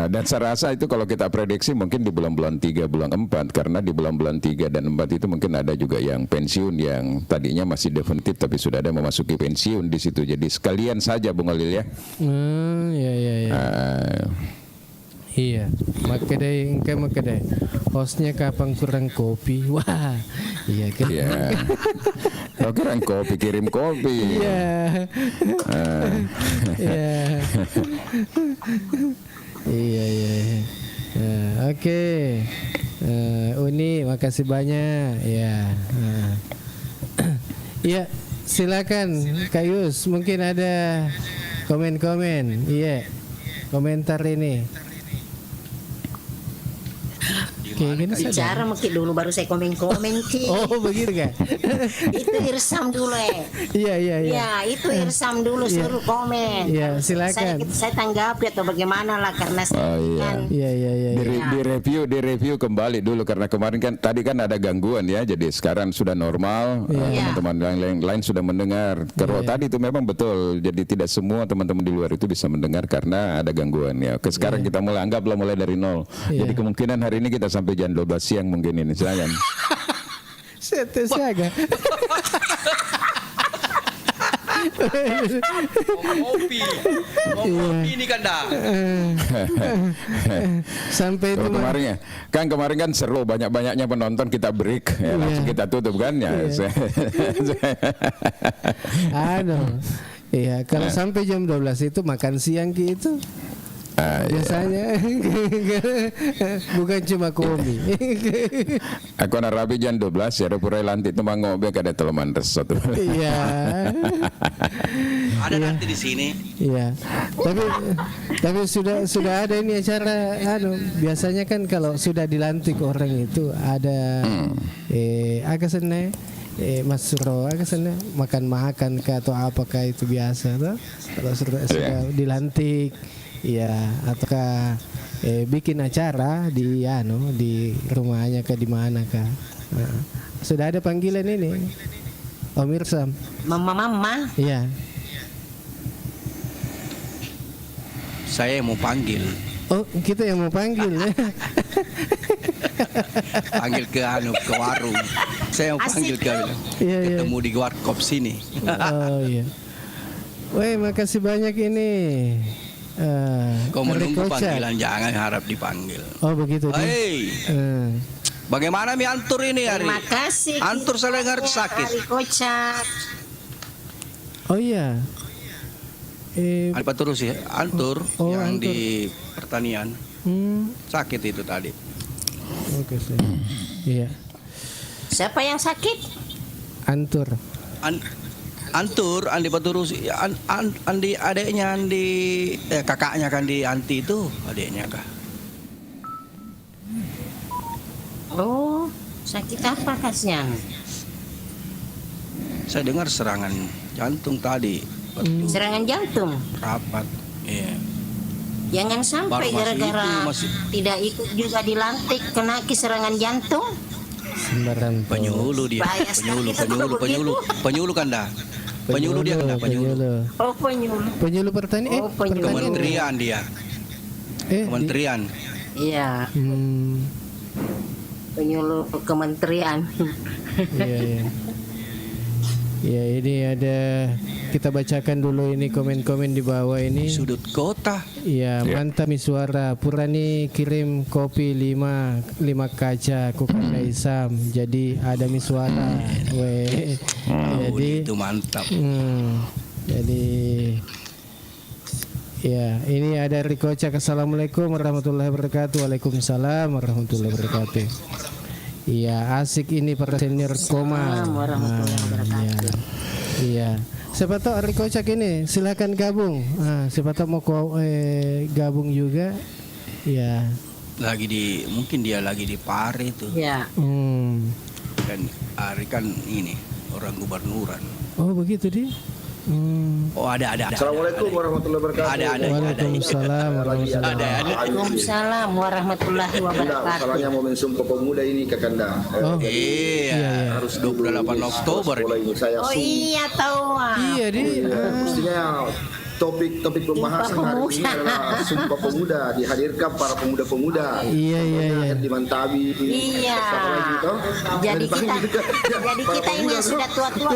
Dan saya rasa itu kalau kita prediksi mungkin di bulan-bulan 3, bulan 4, karena di bulan-bulan 3 dan 4 itu mungkin ada juga yang pensiun yang tadinya masih definitif tapi sudah ada memasuki pensiun di situ. Jadi sekalian saja Bung Khalil ya. Iya, makadai. Hostnya kapan kurang kopi? Wah, iya kan? Iya. Kalau kurang kopi kirim kopi. Iya. Iya. Oke. Uni, makasih banyak. Ya. Iya, silakan Kak Yus. Mungkin ada komen-komen. Iya. Komentar ini. Oke, gini Bicara mungkin dulu baru saya komen-komen Ki. Oh, begitu kan? Itu irsam dulu Iya. Ya, itu irsam dulu suruh komen. Iya, silakan. Saya tanggapi atau bagaimana lah karena saya kan Iya. Di review kembali dulu karena kemarin kan tadi kan ada gangguan ya, jadi sekarang sudah normal. Teman-teman yang lain sudah mendengar. Kalau tadi itu memang betul, jadi tidak semua teman-teman di luar itu bisa mendengar karena ada gangguan ya. Oke, sekarang kita anggaplah mulai dari nol. Jadi kemungkinan hari ini kita sampai jam 12 siang mungkin ini. Silakan. Siaga. Ngopi ini kan dah. Sampai itu kemarin kan seru, banyak-banyaknya penonton, kita break ya, langsung kita tutup kan ya. Iya, kalau sampai jam 12 itu makan siang gitu. Biasanya bukan cuma kopi. Aku nak rabi jam 12 ya, purai lantik tu mangobe kada teleman resot. Iya. Ada nanti di sini. Iya. Tapi sudah ada ini acara biasanya kan kalau sudah dilantik orang itu ada agak seneng Mas Suro agak seneng makan kah atau apakah itu biasa tuh kalau sudah dilantik. Iya, ataukah bikin acara di di rumahnya di mana kah? Sudah ada panggilan ini, Om Irsam. Mama. Iya. Saya yang mau panggil. Oh, kita yang mau panggil. Panggil ke warung. Saya mau panggil ke ketemu di warkop sini. Oh iya. Weh, makasih banyak ini. Kau menunggu panggilan, jangan harap dipanggil. Oh begitu. Hei, bagaimana mi Antur ini hari? Terima kasih. Antur saya dengar sakit. Hari Kocak. Oh iya. Apa terus ya? Antur yang Antur. di pertanian sakit itu tadi. Oke sih. Iya. Siapa yang sakit? Antur. Antur, Andi Paturus, Andi adiknya, kakaknya kan di Anti itu, adiknya kah? Oh, sakit apa kasihan? Saya dengar serangan jantung tadi. Serangan jantung. Rapat. Iya. Jangan sampai gara-gara tidak ikut juga dilantik kena serangan jantung. Sembarang penyuluh dia. Penyuluh kan dah. Penyuluh dia kan dah, penyuluh. Oh, penyuluh. Penyuluh pertanian. Kementerian dia. Kementerian. Iya. Penyuluh kementerian. Iya. Ya, ini ada, kita bacakan dulu ini komen-komen di bawah ini. Sudut kota. Iya, mantap suara. Purani kirim kopi 5 kaca Kukanda Isam. Jadi ada suara. Jadi itu mantap. Jadi ya, ini ada Rikocak. Assalamualaikum warahmatullahi wabarakatuh. Waalaikumsalam warahmatullahi wabarakatuh. Iya, asik ini para senior koma. Iya. Siapa tahu Ari Kocak ini silakan gabung. Siapa tahu mau gabung juga. Iya. Mungkin dia lagi di Pare itu. Iya. Kan Ari kan ini orang gubernuran. Oh, begitu dia. Oh, ada. Assalamualaikum warahmatullahi wabarakatuh. Ada. Waalaikumsalam Waalaikumsalam warahmatullahi wabarakatuh. Masalahnya momentum Pemuda ini Kakanda. Iya. Harus 28 Oktober. Oh iya tahu. Iya dia. Mestinya topik pembahasan hari ini adalah Sumpah Pemuda, dihadirkan para pemuda-pemuda. Iya. Di Mantabi. Iya. Jadi kita ini yang sudah tua-tua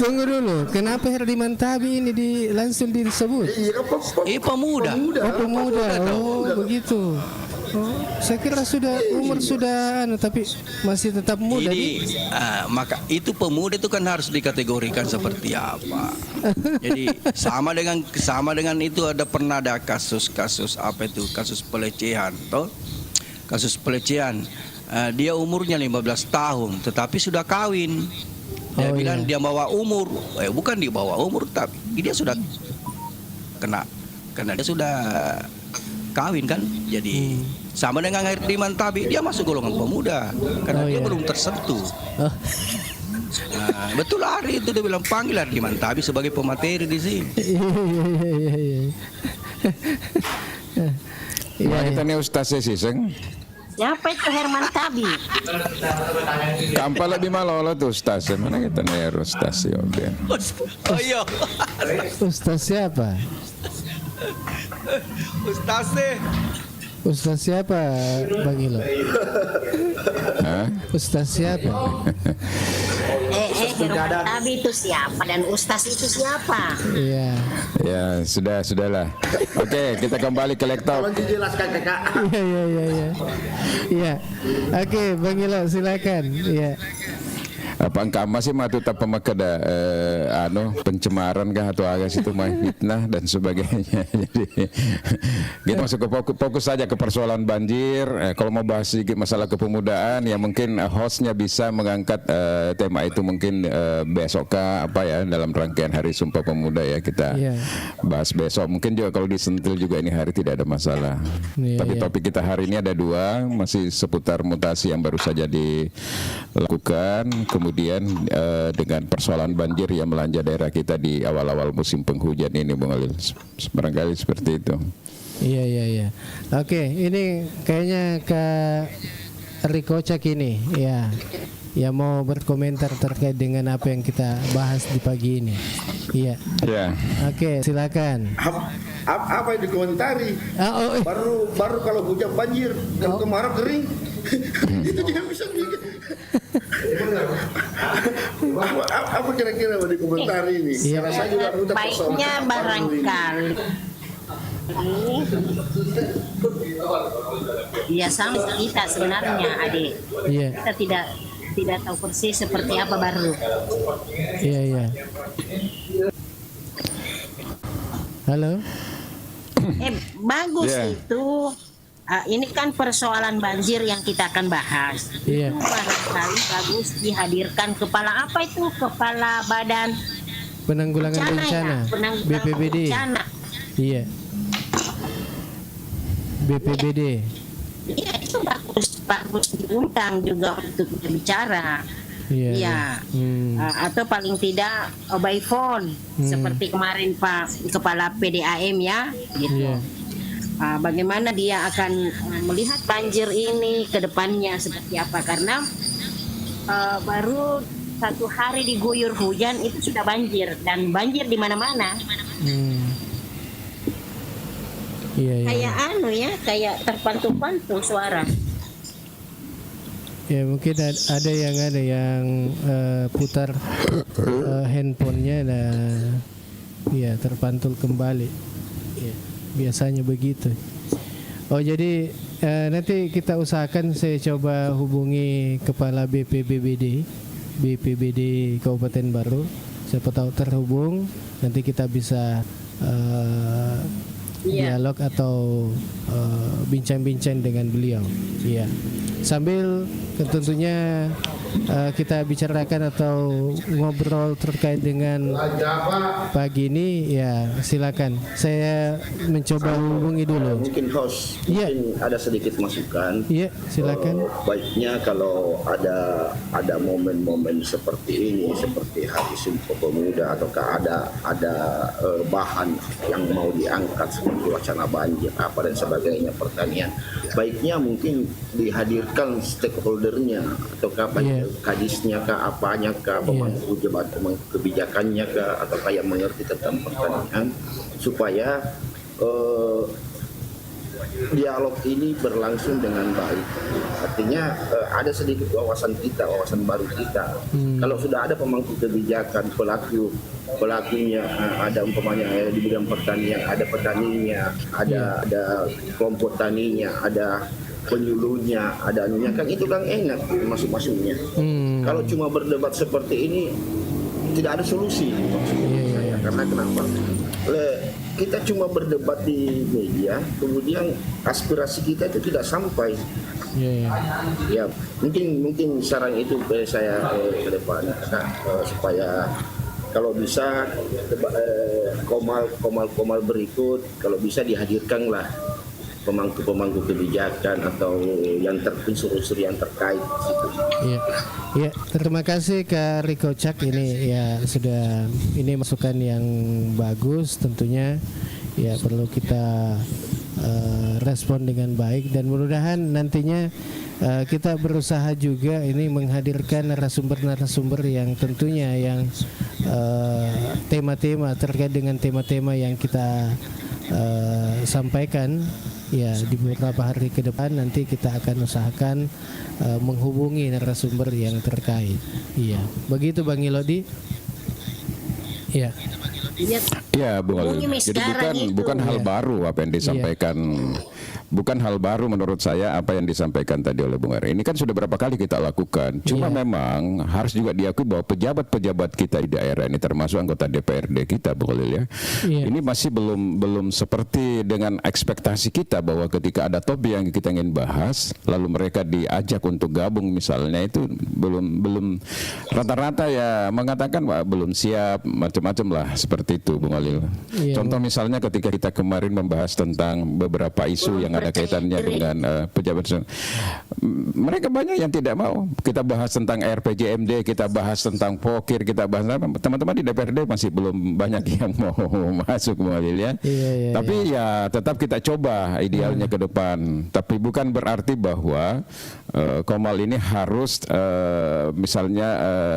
Tunggu dulu. Kenapa Herdi Mantabi ini langsung disebut? Pemuda. Oh, pemuda. Oh, begitu. Saya kira umur sudah tapi masih tetap muda. Jadi maka itu pemuda itu kan harus dikategorikan seperti apa. Jadi sama dengan itu pernah ada kasus kasus pelecehan toh. Kasus pelecehan. Dia umurnya 15 tahun tetapi sudah kawin. Dia bilang dia bawa umur. Bukan di bawah umur tapi dia sudah karena dia sudah kawin kan. Jadi Sama dengan Herdi Mantabi, dia masuk golongan pemuda karena dia belum tersentuh. Oh. Nah, betul hari itu dia bilang panggil Herdi Mantabi sebagai pemateri di sini. Iya, kita nih Ustaz Siseng. Siapa itu Herman Tabi? Kampal lebih malolo tuh Ustaz. Mana kita nih Ustaz ya? Oh iya. Ustaz siapa? Ustaz deh. Ustaz siapa, Bang Ilo? Hah? Ustaz siapa? Herman Tabi itu siapa dan Ustaz itu siapa? Iya. Ya, sudahlah. Oke, kita kembali ke laptop. Tolong dijelaskan kakak. Iya. Iya. Oke, Bang Ilo silakan. Iya. Apa engkau masih matuta pemakada pencemaran kah atau agak situ mah fitnah dan sebagainya. Jadi kita masuk ke fokus saja ke persoalan banjir. Kalau mau bahas sedikit masalah kepemudaan ya mungkin hostnya bisa mengangkat tema itu mungkin besok kah apa ya dalam rangkaian Hari Sumpah Pemuda ya kita bahas besok. Mungkin juga kalau disentil juga ini hari tidak ada masalah. Tapi topik kita hari ini ada 2 masih seputar mutasi yang baru saja dilakukan. Kemudian dengan persoalan banjir yang melanda daerah kita di awal-awal musim penghujan ini Bung Alil, barangkali seperti itu. Iya. Oke, ini kayaknya Kak Riko Cak ini ya mau berkomentar terkait dengan apa yang kita bahas di pagi ini. Iya. Oke, silakan. Apa yang dikomentari? Baru kalau hujan banjir, kalau kemarau kering. Itu dia bisa bikin. Apa kira-kira mau dikomentari ini? Saya juga Baiknya barangkali ya sama kita sebenarnya adik. Kita tidak tahu persis seperti apa baru. Iya. Halo. Bagus itu. Ini kan persoalan banjir yang kita akan bahas. Iya. Barangkali bagus dihadirkan kepala apa itu? Kepala Badan Penanggulangan Bencana. BPBD. Bencana. Iya. BPBD. Iya, itu bagus diundang juga untuk berbicara. Iya. Atau paling tidak by phone seperti kemarin Pak Kepala PDAM ya, gitu. Bagaimana dia akan melihat banjir ini ke depannya seperti apa, karena baru 1 hari diguyur hujan itu sudah banjir dan banjir di mana-mana. Kayak kayak terpantul-pantul suara. Ya mungkin ada yang putar handphonenya dan terpantul kembali. Biasanya begitu. Oh jadi nanti kita usahakan saya coba hubungi Kepala BPBD Kabupaten Baru. Siapa tahu terhubung, nanti kita bisa dialog atau bincang-bincang dengan beliau. Iya. Sambil tentunya kita bicarakan atau ngobrol terkait dengan pagi ini, ya silakan. Saya mencoba hubungi dulu. Mungkin host, mungkin ada sedikit masukan. Iya, silakan. Baiknya kalau ada momen-momen seperti ini, seperti Hari Sumpah Pemuda, ataukah ada bahan yang mau diangkat seperti wacana banjir apa dan sebagainya, pertanian, baiknya mungkin dihadirkan stakeholdernya atau kadisnya kah, apanya kah, pemangku jabatan kebijakannya kah, atau kayak mengerti tentang pertanian, supaya dialog ini berlangsung dengan baik. Artinya ada sedikit wawasan baru kita. Kalau sudah ada pemangku kebijakan, pelakunya ada umpamanya di bidang pertanian, ada petaninya, ada kelompok taninya, ada penyuluhnya, ada anunya, kan itu kan enak masuk-masuknya. Kalau cuma berdebat seperti ini tidak ada solusi maksudnya saya. Karena kenapa? Kita cuma berdebat di media, kemudian aspirasi kita itu tidak sampai. Ya, mungkin saran itu saya ke depan, supaya kalau bisa komal berikut, kalau bisa dihadirkanlah pemangku kebijakan atau yang unsur-unsur yang terkait di situ. Iya, ya, terima kasih Kak Riko Cak, ini ya sudah, ini masukan yang bagus tentunya ya, perlu kita respon dengan baik, dan mudah-mudahan nantinya kita berusaha juga ini menghadirkan narasumber-narasumber yang tentunya yang tema-tema terkait dengan tema-tema yang kita sampaikan ya di beberapa hari ke depan. Nanti kita akan usahakan menghubungi narasumber yang terkait. Iya, begitu Bang Ilodi. Iya. Ya, Bung Ali. Jadi bukan hal baru apa yang disampaikan. Bukan hal baru menurut saya apa yang disampaikan tadi oleh Bung Ari. Ini kan sudah berapa kali kita lakukan. Cuma memang harus juga diakui bahwa pejabat-pejabat kita di daerah ini, termasuk anggota DPRD kita, Bung Ali ya, ini masih belum seperti dengan ekspektasi kita bahwa ketika ada topik yang kita ingin bahas, lalu mereka diajak untuk gabung misalnya, itu belum rata-rata ya mengatakan wah, belum siap, macam-macam lah seperti itu, Bung Ali. Contoh misalnya ketika kita kemarin membahas tentang beberapa isu yang ada kaitannya dengan pejabat, mereka banyak yang tidak mau. Kita bahas tentang RPJMD, kita bahas tentang Pokir, kita bahas teman-teman di DPRD masih belum banyak yang mau masuk, Bung Alil ya. Tapi ya tetap kita coba idealnya ke depan. Tapi bukan berarti bahwa Komal ini harus misalnya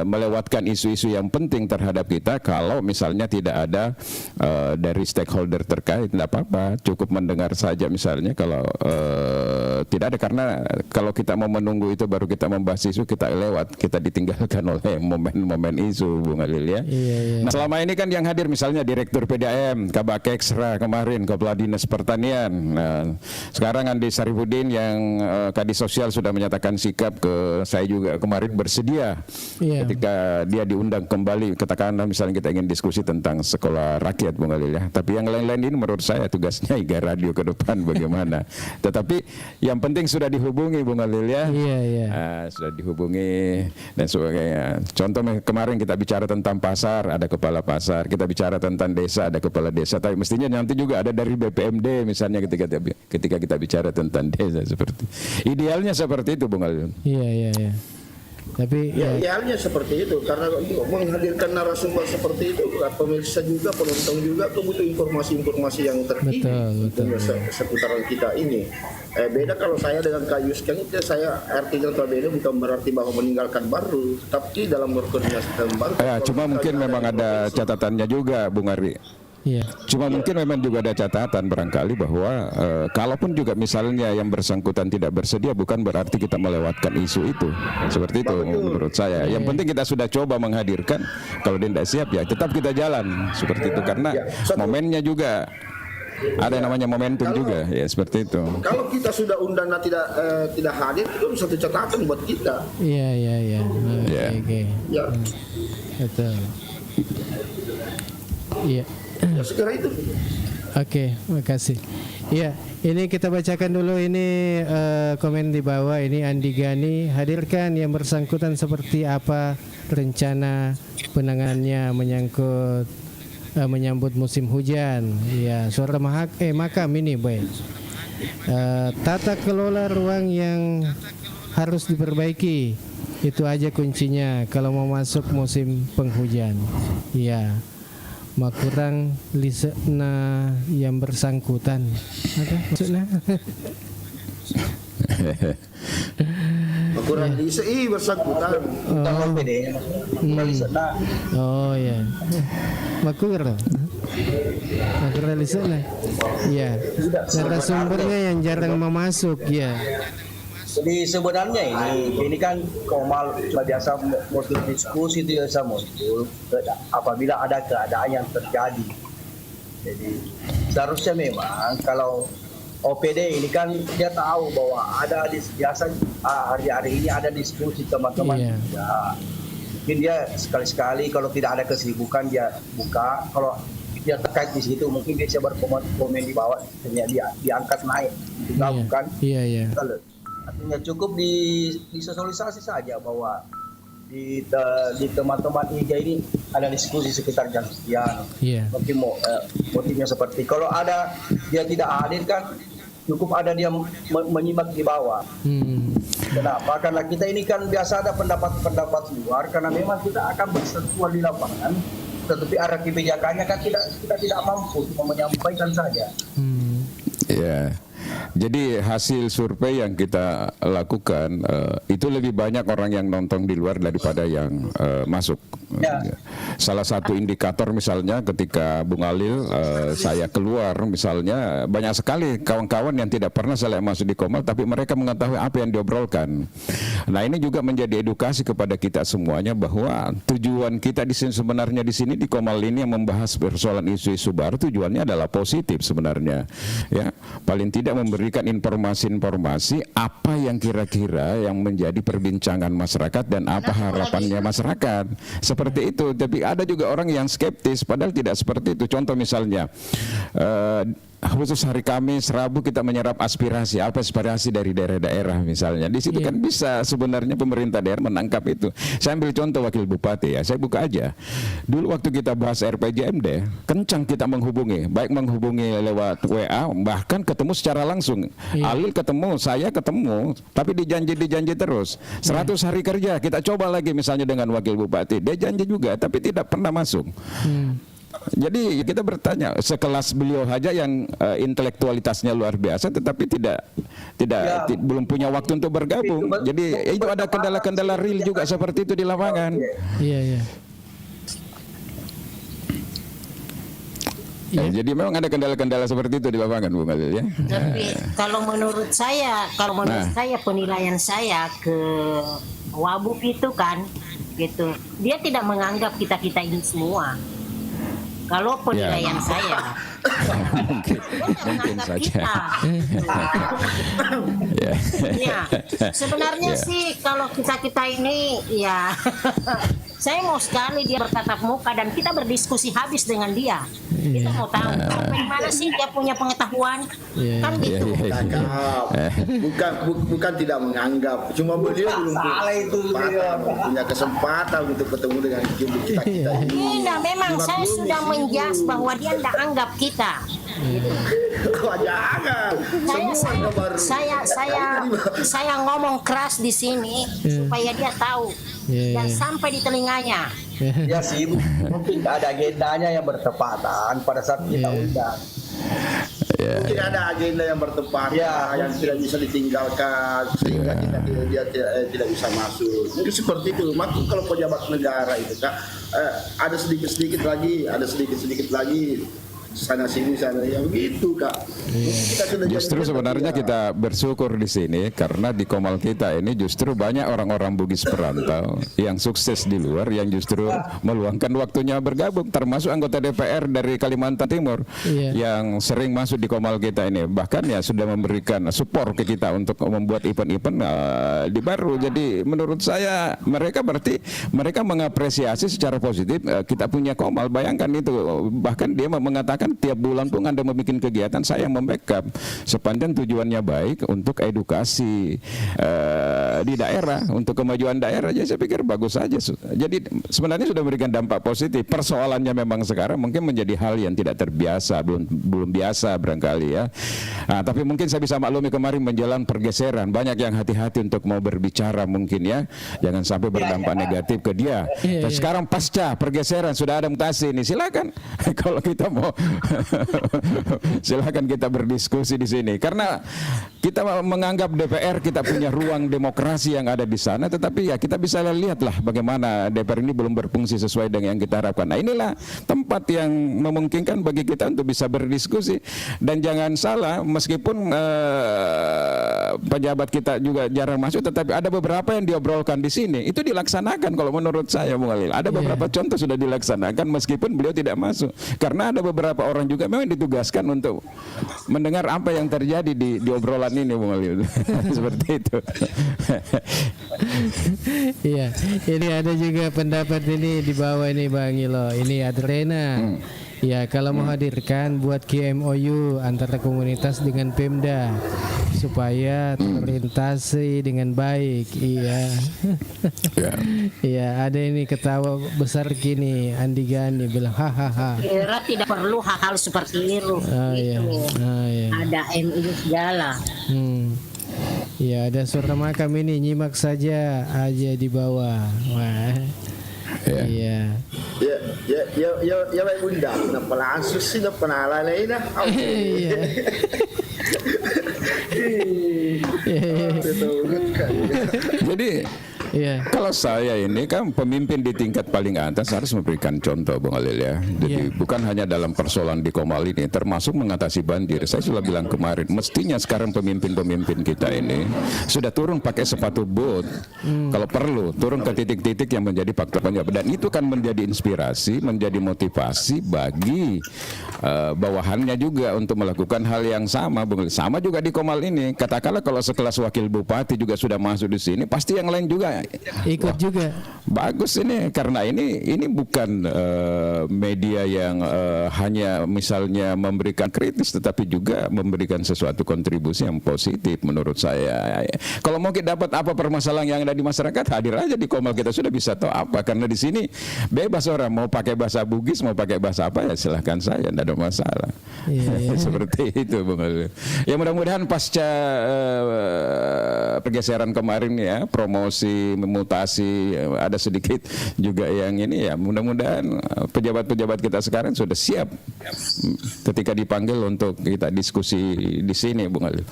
melewatkan isu-isu yang penting terhadap kita kalau misalnya tidak ada dari stakeholder terkait. Tidak apa-apa, cukup mendengar saja misalnya. Kalau tidak ada, karena kalau kita mau menunggu itu baru kita membahas isu, kita lewat, kita ditinggalkan oleh momen-momen isu, Bung Alil ya. Nah, selama ini kan yang hadir misalnya Direktur PDAM, Kabak Eksra kemarin, Kepala Dinas Pertanian. Nah, sekarang Andi Sarifudin yang Kadis Sosial sudah menyatakan sikap ke saya juga kemarin bersedia ketika dia diundang kembali, katakanlah misalnya kita ingin diskusi tentang sekolah rakyat, Bung Alil ya. Tapi yang lain-lain ini menurut saya tugasnya IGA Radio ke depan bagaimana. Tetapi yang penting sudah dihubungi, Bung Alil ya. Sudah dihubungi dan sebagainya. Contoh kemarin kita bicara tentang pasar, ada kepala pasar. Kita bicara tentang desa, ada kepala desa. Tapi mestinya nanti juga ada dari BPMD misalnya ketika kita bicara tentang desa, seperti idealnya seperti itu, Bung Alil. Iya. Tapi idealnya seperti itu, karena untuk menghadirkan narasumber seperti itu, pemirsa juga, penonton juga butuh informasi-informasi yang terkini seputaran kita ini. Beda kalau saya dengan Kak Yuskan itu, saya artinya ini bukan berarti bahwa meninggalkan baru, tapi dalam berkoordinasi dengan baru. Cuma mungkin memang ada catatannya juga, Bung Ari. Cuma mungkin memang juga ada catatan barangkali bahwa kalaupun juga misalnya yang bersangkutan tidak bersedia, bukan berarti kita melewatkan isu itu. Seperti itu menurut saya. Yang penting kita sudah coba menghadirkan. Kalau dia tidak siap ya tetap kita jalan seperti itu, karena momennya juga ada yang namanya momentum juga ya, seperti itu. Kalau kita sudah undang tidak hadir, itu satu catatan buat kita. Iya. Oke. Betul. Iya. Ya, segera itu. Oke, makasih. Ya, ini kita bacakan dulu ini komen di bawah. Ini Andi Gani, hadirkan yang bersangkutan seperti apa rencana penanganannya menyambut musim hujan. Ya, suara makam ini baik. Tata kelola ruang yang harus diperbaiki. Itu aja kuncinya kalau mau masuk musim penghujan. Ya. Makurang lisekna yang bersangkutan. Apa maksudnya? Makurang lisei bersangkutan. Oh ya. Makurang lisekna. Ya. Narasumbernya yang jarang mau masuk ya. Jadi sebenarnya ini kan Komal biasa motif diskusi itu biasa muncul apabila ada keadaan yang terjadi. Jadi seharusnya memang kalau OPD ini kan dia tahu bahwa ada biasa hari-hari ini ada diskusi teman-teman. Ya, mungkin dia sekali-sekali kalau tidak ada kesibukan dia buka, kalau dia terkait di situ mungkin dia bisa berkomen di bawah, dia diangkat naik, bukan? Iya. Artinya cukup disosialisasi saja bahwa di teman-teman IG ini ada diskusi sekitar jam sekian. Mungkin motifnya seperti kalau ada dia tidak hadir kan cukup ada dia menyimak di bawah. Kenapa? Karena kita ini kan biasa ada pendapat-pendapat luar, karena memang kita akan bersentuhan di lapangan, tetapi arah kebijakannya kan kita tidak mampu, cuma menyampaikan saja. Ya. Jadi hasil survei yang kita lakukan itu lebih banyak orang yang nonton di luar daripada yang masuk. Ya. Salah satu indikator misalnya ketika Bung Alil saya keluar misalnya, banyak sekali kawan-kawan yang tidak pernah saya masuk di Komal tapi mereka mengetahui apa yang diobrolkan. Nah, ini juga menjadi edukasi kepada kita semuanya bahwa tujuan kita di sini sebenarnya di sini di Komal ini yang membahas persoalan isu-isu baru, tujuannya adalah positif sebenarnya. Ya, paling tidak memberikan informasi-informasi apa yang kira-kira yang menjadi perbincangan masyarakat dan apa harapannya masyarakat. Seperti itu. Tapi ada juga orang yang skeptis padahal tidak seperti itu. Contoh misalnya khusus hari Kamis, Rabu kita menyerap aspirasi dari daerah-daerah misalnya. Di situ kan bisa sebenarnya pemerintah daerah menangkap itu. Saya ambil contoh Wakil Bupati ya, saya buka aja. Dulu waktu kita bahas RPJMD, kencang kita menghubungi, baik menghubungi lewat WA, bahkan ketemu secara langsung. Alil ketemu, saya ketemu, tapi dijanji terus. 100 hari kerja, kita coba lagi misalnya dengan Wakil Bupati, dia janji juga, tapi tidak pernah masuk. Jadi kita bertanya, sekelas beliau saja yang intelektualitasnya luar biasa, tetapi belum punya waktu untuk bergabung. Jadi itu ada kendala-kendala real juga seperti itu di lapangan. Iya. Jadi memang ada kendala-kendala seperti itu di lapangan, Bung Alil ya. Tapi kalau menurut saya penilaian saya ke Wabub itu kan, gitu, dia tidak menganggap kita ini semua. Kalau penilaian saya, mungkin saja. Sebenarnya sih kalau kita ini ya, saya mau sekali dia bertatap muka dan kita berdiskusi habis dengan dia. Kita mau tahu bagaimana sih dia punya pengetahuan, kan gitu. Bukan tidak menganggap, cuma beliau belum punya kesempatan untuk ketemu dengan kita ini. Nah, memang saya sudah menjas bahwa dia tidak anggap kita. Saya ngomong keras di sini supaya dia tahu dan sampai di telinganya. Ya sih, mungkin ada agendanya yang bertepatan pada saat kita undang. Mungkin ada agenda yang bertepatan yang tidak bisa ditinggalkan sehingga dia tidak bisa masuk. Mungkin seperti itu. Maka kalau pejabat negara itu kan ada sedikit-sedikit lagi sana sini ya begitu Kak. Justru sebenarnya kita bersyukur di sini karena di Komal kita ini justru banyak orang-orang Bugis perantau yang sukses di luar yang justru meluangkan waktunya bergabung, termasuk anggota DPR dari Kalimantan Timur yang sering masuk di Komal kita ini, bahkan ya sudah memberikan support ke kita untuk membuat event-event di baru. Jadi menurut saya mereka mengapresiasi secara positif kita punya Komal. Bayangkan itu, bahkan dia mengatakan tiap bulan pun Anda membuat kegiatan, saya membackup sepanjang tujuannya baik untuk edukasi di daerah, untuk kemajuan daerah. Jadi saya pikir bagus saja. Jadi sebenarnya sudah memberikan dampak positif. Persoalannya memang sekarang mungkin menjadi hal yang tidak terbiasa, belum biasa barangkali ya. Nah, tapi mungkin saya bisa maklumi kemarin menjelang pergeseran, banyak yang hati-hati untuk mau berbicara mungkin ya, jangan sampai berdampak negatif ke dia. Dan sekarang pasca pergeseran sudah ada mutasi ini, silakan kalau kita mau silakan kita berdiskusi di sini karena kita menganggap DPR kita punya ruang demokrasi yang ada di sana, tetapi ya kita bisa lihatlah bagaimana DPR ini belum berfungsi sesuai dengan yang kita harapkan. Nah, inilah tempat yang memungkinkan bagi kita untuk bisa berdiskusi. Dan jangan salah, meskipun pejabat kita juga jarang masuk, tetapi ada beberapa yang diobrolkan di sini itu dilaksanakan. Kalau menurut saya, Bung Alil, ada beberapa contoh sudah dilaksanakan meskipun beliau tidak masuk, karena ada beberapa orang juga memang ditugaskan untuk mendengar apa yang terjadi di obrolan ini, Bung Alil. Seperti itu. Iya, ini ada juga pendapat ini di bawah ini Bang Ilo. Ini Adrena. Ya, kalau mau hadirkan buat KMOU antara komunitas dengan Pemda supaya terorientasi dengan baik. Iya. Iya, ada ini ketawa besar gini Andi Gani bilang hahaha. Kira tidak perlu hal-hal seperti itu. Iya. Iya. Ada MU segala. Ya, ada suara makam ini, nyimak saja aja di bawah. Wah. Iya. Ya baik bunda, kenapa langsung sih nak penala lain dah. Iya. Jadi kalau saya ini kan pemimpin di tingkat paling atas harus memberikan contoh, Bung Alil ya. Jadi bukan hanya dalam persoalan di Komal ini, termasuk mengatasi banjir. Saya sudah bilang kemarin, mestinya sekarang pemimpin-pemimpin kita ini sudah turun pakai sepatu boot. Kalau perlu turun ke titik-titik yang menjadi faktor penyebab, dan itu kan menjadi inspirasi, menjadi motivasi bagi bawahannya juga untuk melakukan hal yang sama, Bung Alil. Sama juga di Komal ini. Katakanlah kalau sekelas wakil bupati juga sudah masuk di sini, pasti yang lain juga ikut juga. Bagus ini, karena ini bukan media yang hanya misalnya memberikan kritis, tetapi juga memberikan sesuatu kontribusi yang positif menurut saya. Kalau mau kita dapat apa permasalahan yang ada di masyarakat, hadir aja di Komal, kita sudah bisa tahu apa. Karena di sini bebas orang mau pakai bahasa Bugis, mau pakai bahasa apa ya silahkan saya, tidak ada masalah. Seperti itu, Bung Alil. Ya mudah-mudahan pasca pergeseran kemarin ya, promosi, mutasi, ada sedikit juga yang ini ya, mudah-mudahan pejabat-pejabat kita sekarang sudah siap ketika dipanggil untuk kita diskusi di sini, Bung Alil.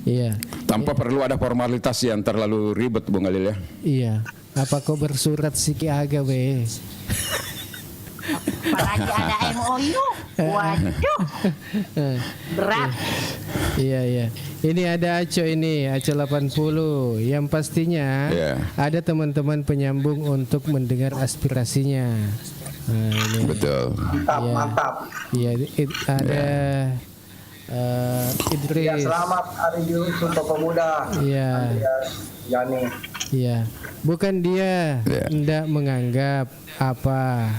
Iya. Tanpa perlu ada formalitas yang terlalu ribet, Bung Alil ya. Iya. Apa kau bersurat siki aga be? Apalagi ada MOU. Waduh. Berat. Iya. Ini ada Aco ini, Aco 80 yang pastinya ada teman-teman penyambung untuk mendengar aspirasinya. Nah, ini. Betul. Mantap. Iya, ada Idris. Ya, selamat Hari Sumpah Pemuda. Iya. Yani. Iya. Bukan dia tidak menganggap apa,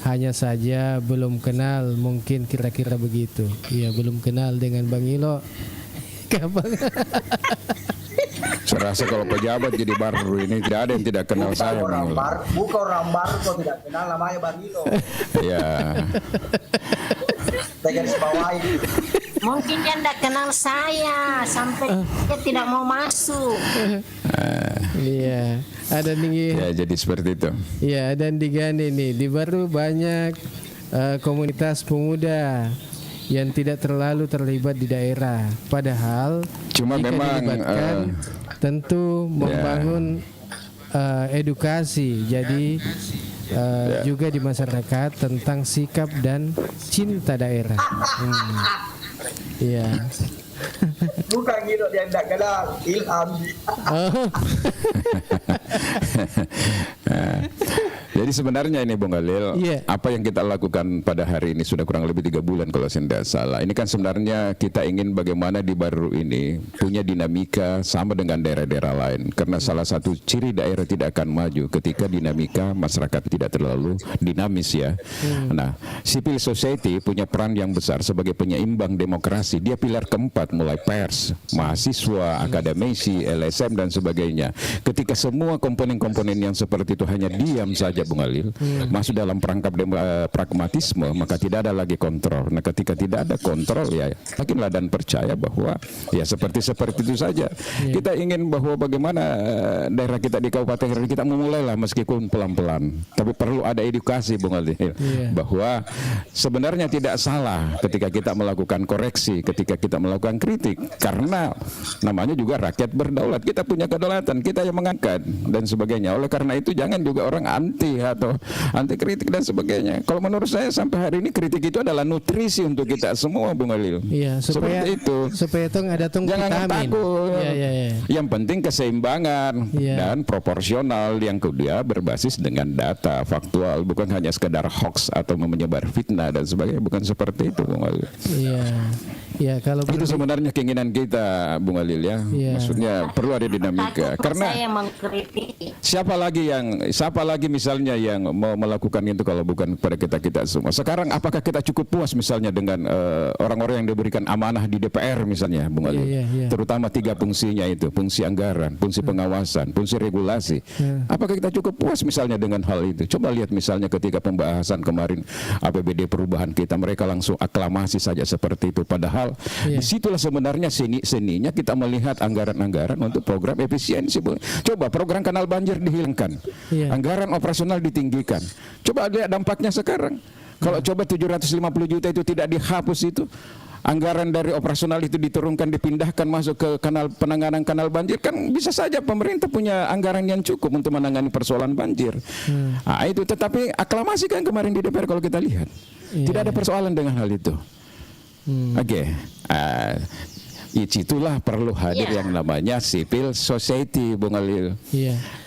hanya saja belum kenal, mungkin kira-kira begitu. Iya, belum kenal dengan Bang Ilo. Kapan? Saya rasa kalau pejabat jadi baru ini tidak ada yang tidak kenal saya. Bukan orang baru kok tidak kenal, namanya Bang Ilo. Iya. Garis bawahi. Mungkin dia tidak kenal saya sampai dia tidak mau masuk. Iya, ada nih. Ya, jadi seperti itu. Iya, dan di Gani nih, di baru banyak komunitas pemuda yang tidak terlalu terlibat di daerah. Padahal cuma memang tentu membangun edukasi. Jadi juga di masyarakat tentang sikap dan cinta daerah. Iya. Bukan gitu, dia tidak kenal Ilham. Jadi sebenarnya ini Bung Alil, apa yang kita lakukan pada hari ini sudah kurang lebih 3 bulan kalau saya tidak salah. Ini kan sebenarnya kita ingin bagaimana di Baru ini punya dinamika sama dengan daerah-daerah lain. Karena salah satu ciri daerah tidak akan maju ketika dinamika masyarakat tidak terlalu dinamis ya. Nah, civil society punya peran yang besar sebagai penyeimbang demokrasi. Dia pilar keempat, mulai pers, mahasiswa, akademisi, LSM dan sebagainya. Ketika semua komponen-komponen yang seperti itu hanya diam saja Bung Alil, masuk dalam perangkap pragmatisme, maka tidak ada lagi kontrol. Nah, ketika tidak ada kontrol ya yakinlah dan percaya bahwa ya seperti itu saja. Kita ingin bahwa bagaimana daerah kita di Kabupaten Herani kita memulailah meskipun pelan-pelan, tapi perlu ada edukasi Bung Alil bahwa sebenarnya tidak salah ketika kita melakukan koreksi, ketika kita melakukan kritik, karena namanya juga rakyat berdaulat, kita punya kedaulatan, kita yang mengangkat dan sebagainya. Oleh karena itu jangan juga orang anti atau anti kritik dan sebagainya. Kalau menurut saya sampai hari ini kritik itu adalah nutrisi untuk kita semua Bung Alil. Iya, supaya seperti itu. Supaya ada jangan vitamin. takut. Iya. Yang penting keseimbangan dan proporsional, yang kedua berbasis dengan data faktual, bukan hanya sekedar hoax atau menyebar fitnah dan sebagainya, bukan seperti itu Bung Alil. Iya. Ya, kalau itu sebenarnya keinginan kita, Bung Alil ya. Maksudnya perlu ada dinamika. Karena saya mengkritik. siapa lagi misalnya yang mau melakukan itu kalau bukan kepada kita semua. Sekarang apakah kita cukup puas misalnya dengan orang-orang yang diberikan amanah di DPR misalnya, Bung Alil? Terutama 3 fungsinya itu, fungsi anggaran, fungsi pengawasan, fungsi regulasi. Apakah kita cukup puas misalnya dengan hal itu? Coba lihat misalnya ketika pembahasan kemarin APBD perubahan kita, mereka langsung aklamasi saja seperti itu. Padahal disitulah sebenarnya seninya kita melihat anggaran-anggaran untuk program efisiensi. Coba program kanal banjir dihilangkan, anggaran operasional ditinggikan. Coba lihat dampaknya sekarang. Kalau coba 750 juta itu tidak dihapus itu, anggaran dari operasional itu diturunkan, dipindahkan masuk ke penanganan kanal banjir, kan bisa saja pemerintah punya anggaran yang cukup untuk menangani persoalan banjir. Nah, itu tetapi aklamasi kan kemarin di DPR kalau kita lihat. Tidak ada persoalan dengan hal itu. Oke. Itulah perlu hadir yang namanya civil society, Bung Alil.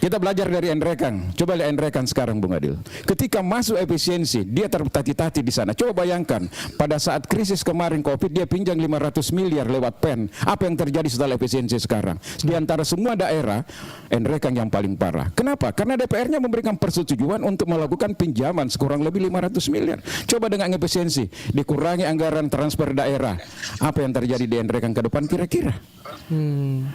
Kita belajar dari Enrekang. Coba lihat Enrekang sekarang, Bung Alil. Ketika masuk efisiensi, dia tertati-tati di sana. Coba bayangkan, pada saat krisis kemarin COVID, dia pinjam 500 miliar lewat PEN. Apa yang terjadi setelah efisiensi sekarang? Di antara semua daerah, Enrekang yang paling parah. Kenapa? Karena DPR-nya memberikan persetujuan untuk melakukan pinjaman sekurang lebih 500 miliar. Coba dengan efisiensi, dikurangi anggaran transfer daerah. Apa yang terjadi di Enrekang ke depan kira-kira?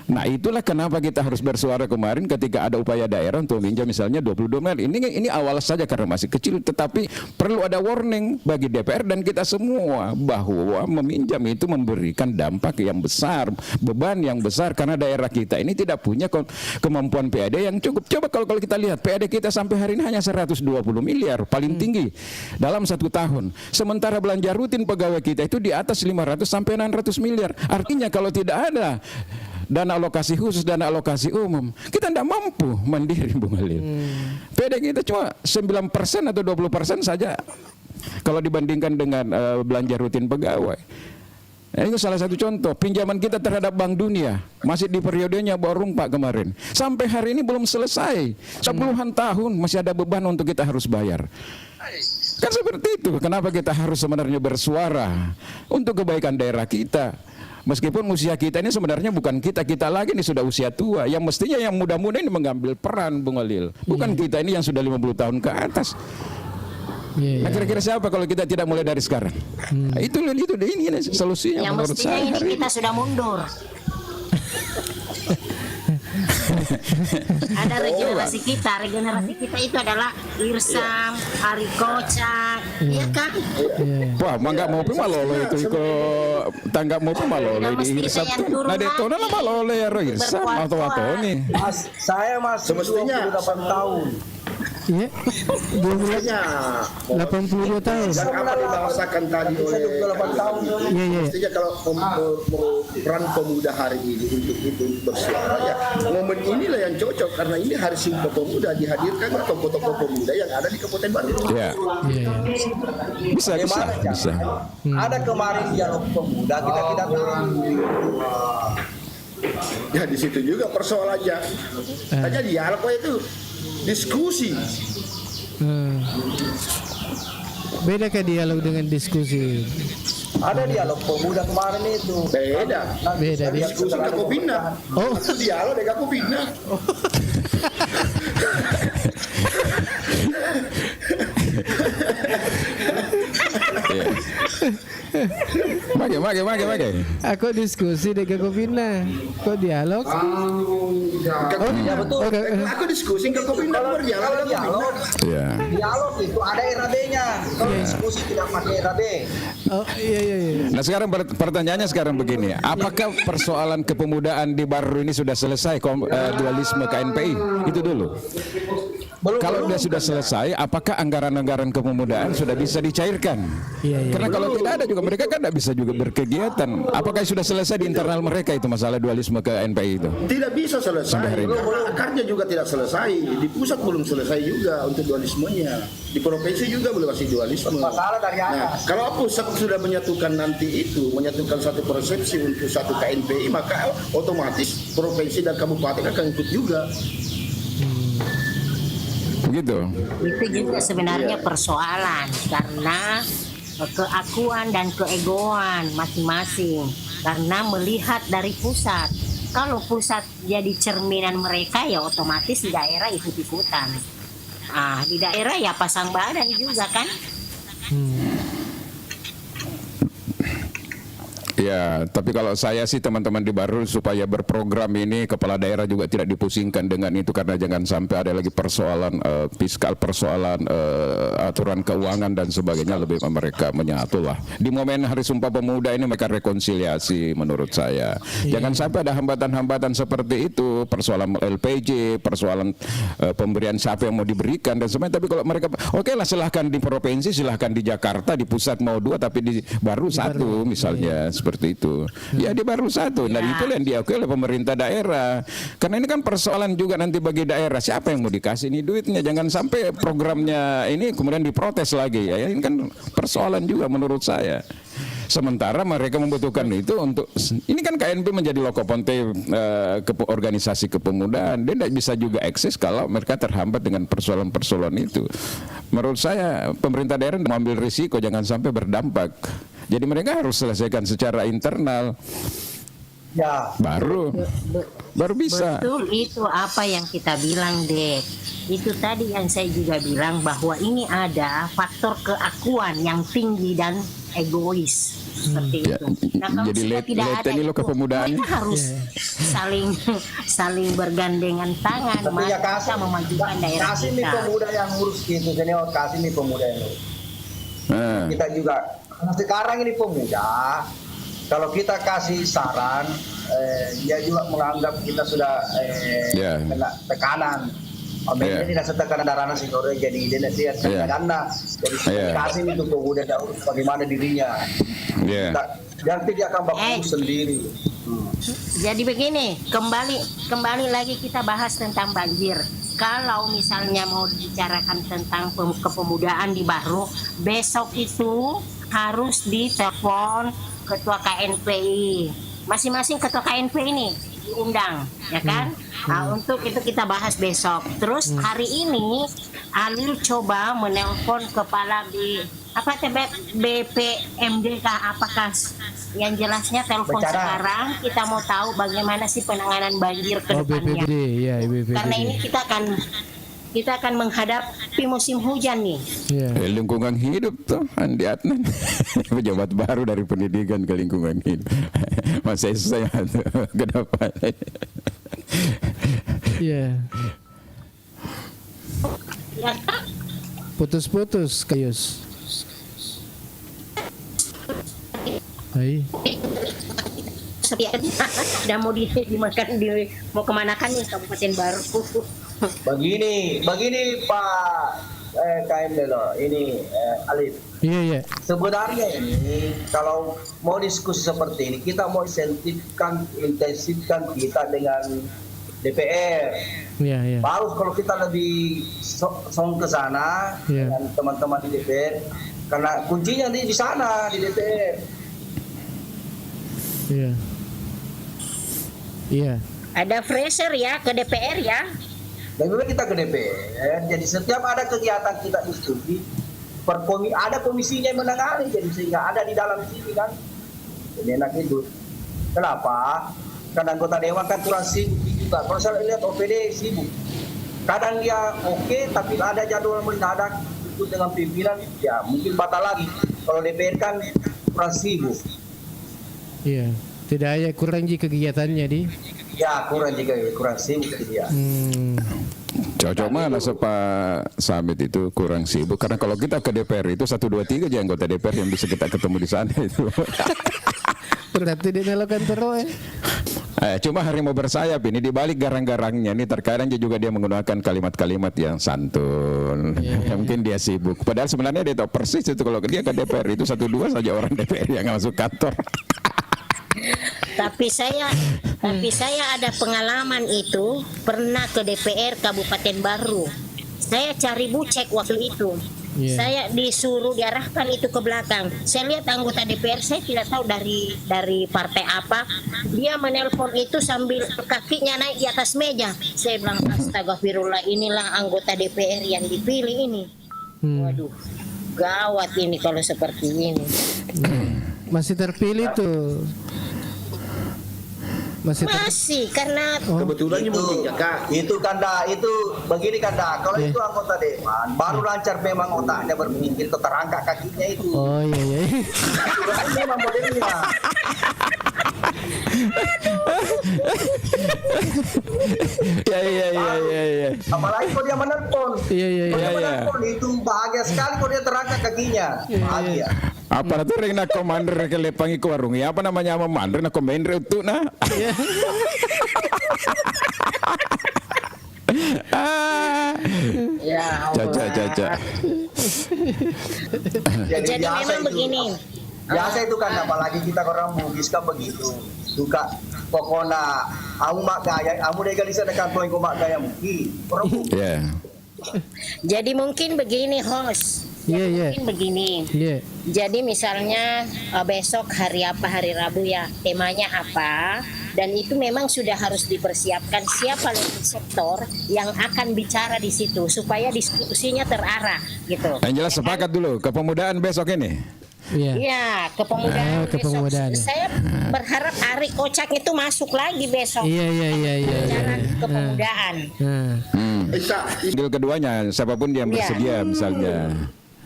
Nah, itulah kenapa kita harus bersuara kemarin ketika ada upaya daerah untuk meminjam misalnya 22 miliar. Ini awal saja karena masih kecil, tetapi perlu ada warning bagi DPR dan kita semua bahwa meminjam itu memberikan dampak yang besar, beban yang besar, karena daerah kita ini tidak punya kemampuan PAD yang cukup. Coba kalau kita lihat PAD kita sampai hari ini hanya 120 miliar paling tinggi dalam 1 tahun. Sementara belanja rutin pegawai kita itu di atas 500 sampai 600 miliar. Artinya kalau tidak ada dana alokasi khusus, dana alokasi umum, kita tidak mampu mandiri, Bung Alil. PAD kita cuma 9% atau 20% saja kalau dibandingkan dengan belanja rutin pegawai. Ini salah satu contoh pinjaman kita terhadap Bank Dunia masih di periodenya Borong Pak kemarin. Sampai hari ini belum selesai. 10-an tahun masih ada beban untuk kita harus bayar. Kan seperti itu. Kenapa kita harus sebenarnya bersuara untuk kebaikan daerah kita? Meskipun usia kita ini sebenarnya bukan kita lagi ini sudah usia tua. Yang mestinya yang muda-muda ini mengambil peran, Bung Alil. Bukan kita ini yang sudah 50 tahun ke atas. Nah, kira-kira siapa kalau kita tidak mulai dari sekarang? Nah, itu ini solusinya yang menurut mestinya saya. Ini kita sudah mundur. Ada regenerasi kita itu adalah Irsam, Ari Kocak, ya kan? Wah, nggak mau malole itu tanggap mau malole di Irsam tuh. Nah, detona lah malole ya Irsam atau nih. Saya masih 28 tahun. Iya, 82 tahun. Dan apa dibahasakan tadi oleh 28 tahun. mestinya kalau peran pemuda hari ini untuk itu bersuara, ya momen inilah yang cocok karena ini Hari Sumpah Pemuda, dihadirkan tokoh-tokoh pemuda yang ada di Kabupaten Bandung. Bisa. Ada kemarin dialog pemuda kita tahu. Ya di situ juga persoalannya. Hanya dialog itu diskusi. Beda ke dialog dengan diskusi? Ada dialog pemuda kemarin itu. Beda. Diskusi Kakopina. Itu dialog dengan Kakopina. Makai. Aku diskusi dengan Kopina. Kok dialog? Ya betul. Aku diskusi ke Kopina berdialog. Dialog itu ada RAB-nya. Kalau diskusi tidak pakai RAB. Oh iya. Nah, sekarang pertanyaannya sekarang begini, apakah persoalan kepemudaan di Baru ini sudah selesai dualisme KNPI? Itu dulu. Kalau sudah selesai, apakah anggaran-anggaran kepemudaan sudah bisa dicairkan? Karena kalau tidak ada juga mereka kan tidak bisa juga berkegiatan. Apakah sudah selesai di internal mereka itu masalah dualisme KNPI itu? Tidak bisa selesai. Akarnya juga tidak selesai. Di pusat belum selesai juga untuk dualismenya. Di provinsi juga belum masih dualisme. Masalah dari atas. Kalau pusat sudah menyatukan nanti itu, menyatukan satu persepsi untuk satu KNPI, maka otomatis provinsi dan kabupaten akan ikut juga. Begitu. Itu juga sebenarnya persoalan karena keakuan dan keegoan masing-masing karena melihat dari pusat. Kalau pusat jadi cerminan mereka ya otomatis di daerah ikut-ikutan. Di daerah ya pasang badan juga kan. Ya, tapi kalau saya sih teman-teman di Baru supaya berprogram ini kepala daerah juga tidak dipusingkan dengan itu karena jangan sampai ada lagi persoalan fiskal, persoalan aturan keuangan dan sebagainya, lebih mereka menyatu lah. Di momen Hari Sumpah Pemuda ini mereka rekonsiliasi menurut saya. Jangan sampai ada hambatan-hambatan seperti itu, persoalan LPG, persoalan pemberian siapa yang mau diberikan dan sebagainya. Tapi kalau mereka oke lah, silahkan di provinsi, silahkan di Jakarta, di pusat mau 2 tapi di Baru 1 misalnya. Seperti itu. Ya di Baru 1. Nah itu yang diakui oleh pemerintah daerah. Karena ini kan persoalan juga nanti bagi daerah. Siapa yang mau dikasih ini duitnya? Jangan sampai programnya ini kemudian diprotes lagi. Ya ini kan persoalan juga menurut saya. Sementara mereka membutuhkan itu untuk ini kan KNP menjadi lokoponte organisasi kepemudaan. Dia tidak bisa juga eksis kalau mereka terhambat dengan persoalan-persoalan itu. Menurut saya pemerintah daerah mengambil risiko jangan sampai berdampak. Jadi mereka harus selesaikan secara internal. Ya. Baru bisa. Betul, itu apa yang kita bilang, Dek. Itu tadi yang saya juga bilang bahwa ini ada faktor keakuan yang tinggi dan egois seperti itu. Nah, kalau jadi tidak ada ini lo itu, kepemudaannya mereka harus saling bergandengan tangan, ya, kita memajukan daerah kasih kita. Kasih nih pemuda yang ngurus gitu, senior, kasih nih pemuda yang ngurus. Kita juga sekarang ini pemuda, kalau kita kasih saran, dia juga menganggap kita sudah kena tekanan. Dia tidak setekanan darahnya sih, kalau jadi dia tekanan. Jadi kasih itu pemuda bagaimana dirinya. Nanti dia akan bagus sendiri. Jadi begini, kembali lagi kita bahas tentang banjir. Kalau misalnya mau dibicarakan tentang kepemudaan di Baru, besok itu harus ditelepon ketua KNPI. Masing-masing ketua KNPI ini diundang, ya kan? Nah, untuk itu kita bahas besok. Terus hari ini Alil coba menelpon kepala BPMDK, apakah yang jelasnya telepon sekarang kita mau tahu bagaimana sih penanganan banjir ke depannya. Karena ini kita akan menghadapi musim hujan nih. Lingkungan hidup tuh Andi Adnan pejabat baru dari pendidikan ke lingkungan hidup. Masa saya ke depan. Putus-putus Kayus. Hai. Udah mau dimakan mau kemanakan nih Kabupaten Baru. Begini Pak KM loh, ini Alif. Iya. Sebenarnya ini kalau mau diskusi seperti ini, kita mau intensifkan kita dengan DPR. Baru kalau kita lebih song ke sana dengan teman-teman di DPR, karena kuncinya di sana di DPR. Ada pressure ya ke DPR ya. Dan juga kita ke DPR, jadi setiap ada kegiatan kita diskusi, ada komisinya yang menangani, jadi sehingga ada di dalam sini kan, jadi enak itu. Kenapa? Karena anggota dewan kan kurang sibuk juga. Kalau saya lihat OPD sibuk, kadang dia oke, tapi ada jadwal mendadak ikut dengan pimpinan, ya mungkin batal lagi. Kalau DPR kan kurang sibuk. Tidak ada kurang kegiatannya di. Ya kurang sibuk dia. Cocok mana Pak Samit itu kurang sibuk karena kalau kita ke DPR itu 1, 2, 3 aja anggota DPR yang bisa kita ketemu di sana itu. Berarti dinelakan terus cuma harimau bersayap ini di balik garang-garangnya ini terkadang juga dia menggunakan kalimat-kalimat yang santun. Mungkin dia sibuk. Padahal sebenarnya dia tahu persis itu kalau dia ke DPR itu 1, 2 saja orang DPR yang masuk kantor. Tapi saya ada pengalaman itu pernah ke DPR Kabupaten Baru. Saya cari bucek waktu itu. Saya disuruh diarahkan itu ke belakang. Saya lihat anggota DPR, saya tidak tahu dari partai apa. Dia menelpon itu sambil kakinya naik di atas meja. Saya bilang astagfirullah, inilah anggota DPR yang dipilih ini. Waduh. gawat ini kalau seperti ini. Masih terpilih tuh. Masih karena kebetulan ini mungkin Kak. Itu Kanda, itu begini Kanda. Kalau itu anggota dewan, baru lancar memang otaknya berpikir, terangkat kakinya itu. Oh iya. Itu memang modelnya. Iya. Apalagi kalau dia menelpon. Iya. Menelpon itu bahagia sekali kalau dia terangkat kakinya. Bahagia. Apa tuh ring nak komander ke lepangi ke warung ya, apa namanya komander nak komander itu nah. Caca. Jadi memang begini. Biasa itu kan, apalagi kita orang Bugis kan begitu. Suka pokoknya amu mak gaya, amu legalisa dekat poin ko mak gaya mungkin. Jadi mungkin begini host. Mungkin begini. Jadi misalnya besok hari apa, hari Rabu ya, temanya apa, dan itu memang sudah harus dipersiapkan siapa sektor yang akan bicara di situ supaya diskusinya terarah gitu. Yang jelas sepakat dulu kepemudaan besok ini. Iya, kepemudaan besok. Saya berharap Ari Kocak itu masuk lagi besok. Iya. Kepemudaan. Deal keduanya, siapapun yang bersedia misalnya.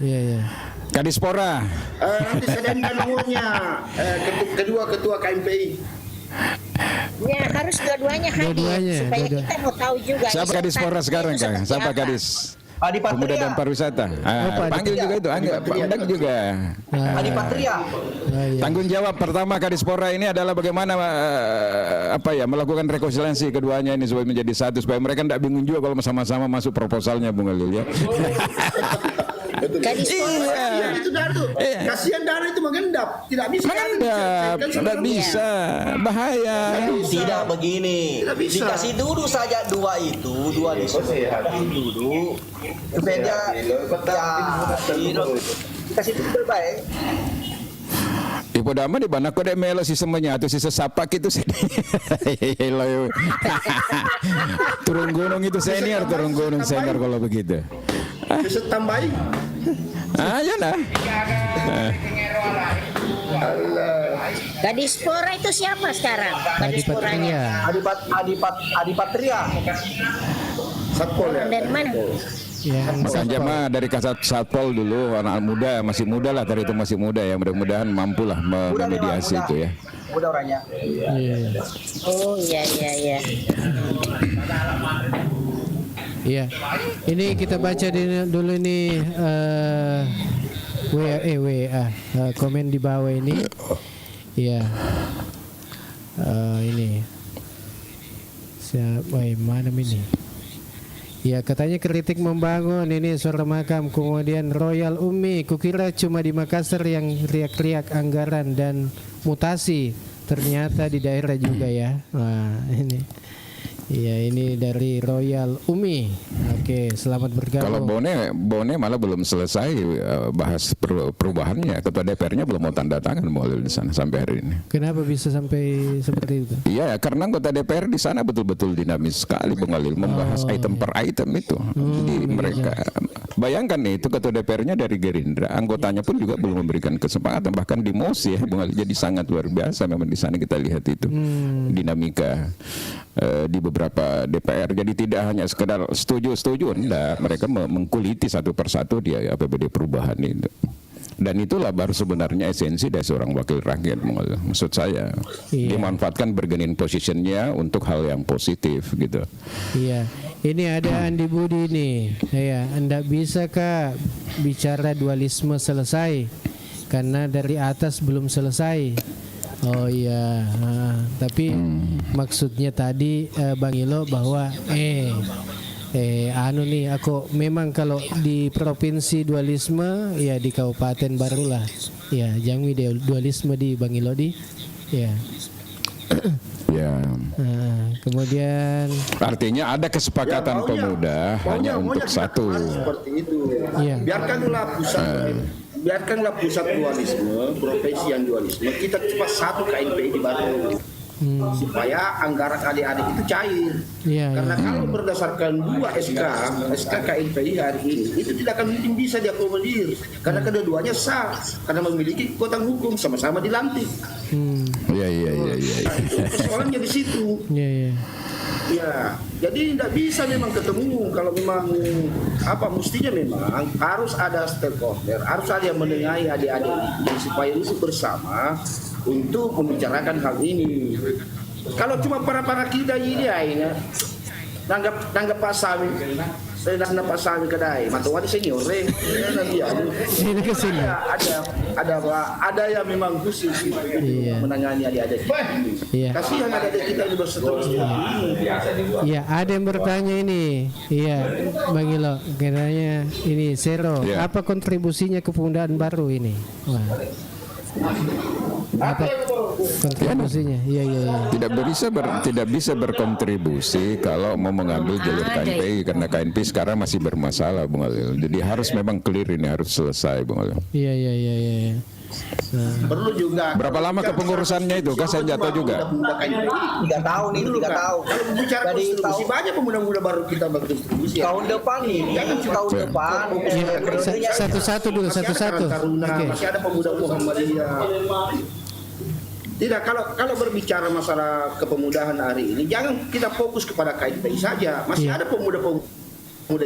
Iya. Kadispora. Nanti sedangkan nomornya ketua KMPI. Ya harus dua-duanya hadir supaya kita mau tahu juga. Siapa Kadispora sekarang Kang? Siapa Kadis? Pemuda dan Pariwisata. Panggil juga itu, undang juga. Adipatria. Tanggung jawab pertama Kadispora ini adalah bagaimana melakukan rekonsiliasi keduanya ini supaya menjadi satu, supaya mereka tidak bingung juga kalau sama-sama masuk proposalnya Bung Alil ya. Kasihan itu Daru. Kasihan Daru itu mengendap, tidak bisa. Tidak bisa, bahaya. Tidak begini. Dikasih dulu saja dua diskusi dulu. Supaya dia dikasih dulu terbaik. Ibu dama di mana kau dek melo sistemnya atau sisa sapak itu sedih. Turun gunung itu senior kalau begitu. Bisa tambahin. Ya nah. Kadispora itu siapa sekarang? Kadisporanya. Adipatria. Satpol ya. Dari mana? Bukan jamaah dari Kasat Satpol dulu, anak muda, masih muda lah, dari itu masih muda ya, mudah-mudahan mampu lah memediasi itu ya. Muda orangnya. Oh iya. Iya. Ini kita baca dulu ini WA komen di bawah ini. Iya. Ini. Siapa mana ini? Ya katanya kritik membangun ini suara makam, kemudian Royal Umi, kukira cuma di Makassar yang riak-riak anggaran dan mutasi, ternyata di daerah juga ya. Wah ini, ya ini dari Royal Umi. Oke, selamat bergabung. Kalau Bone malah belum selesai bahas perubahannya, ketua DPR-nya belum mau tanda tangan mulai di sana sampai hari ini. Kenapa bisa sampai seperti itu? Iya, karena anggota DPR di sana betul-betul dinamis sekali Bung Alil membahas item per item itu. Jadi mereka bayangkan nih, itu ketua DPR-nya dari Gerindra, anggotanya pun juga belum memberikan kesepakatan, bahkan di MOS ya Bung Alil. Jadi sangat luar biasa memang di sana kita lihat itu dinamika di beberapa DPR. Jadi tidak hanya sekedar setuju, enggak, mereka mengkuliti satu persatu dia APBD perubahan itu. Dan itulah baru sebenarnya esensi dari seorang wakil rakyat, maksud saya. Dia manfaatkan bargaining positionnya untuk hal yang positif gitu. Iya, ini ada Andi Budi nih. Ya, Anda bisa Kak bicara dualisme selesai karena dari atas belum selesai. Oh iya, tapi maksudnya tadi Bang Ilo bahwa aku memang kalau di provinsi dualisme ya di kabupaten barulah ya jangan dualisme di Bang Ilo di ya. Kemudian artinya ada kesepakatan pemuda hanya untuk satu. Seperti itu. Biarkanlah pusat dualisme, profesi yang dualisme, kita cepat satu KNPI di Baru. supaya anggaran adik-adik itu cair. Karena kalau berdasarkan 2 SK KNPI hari ini itu tidak akan mungkin bisa diakomodir karena kedua-duanya sah karena memiliki kekuatan hukum sama-sama dilantik. Iya. Nah, itu persoalannya di situ. Ya, jadi tidak bisa memang ketemu kalau memang mestinya memang harus ada stakeholder, harus ada yang menengahi adik-adik ini supaya duduk bersama untuk membicarakan hal ini. Kalau cuma para kita ini nanggap Pak Sami, saya nak Pak Sami kedai, matuan senior nanti ada yang memang khusus menangani adik-adik. Kasihan adik-adik kita ini berseterus. Iya, ada yang bertanya ini. Iya, Bang Ilo, katanya ini Sero, apa kontribusinya kepemudaan baru ini? Apa kontribusinya? Iya. Tidak bisa berkontribusi kalau mau mengambil jalur KNPI karena KNPI sekarang masih bermasalah, Bung Alil. Jadi harus memang clear, ini harus selesai, Bung Alil. Iya. Perlu juga. Berapa lama kepengurusannya itu? Kan saya jatuh juga. 3 tahun ini, 3 tahun. Kalau bicara kontribusi banyak pemuda-pemuda baru kita berkontribusi. Tahun depan nih, tahun depan. Satu-satu dulu, satu-satu. Masih ada pemuda Muhammadiyah. Tidak, kalau berbicara masalah kepemudaan hari ini, jangan kita fokus kepada KNPI saja. Masih ada pemuda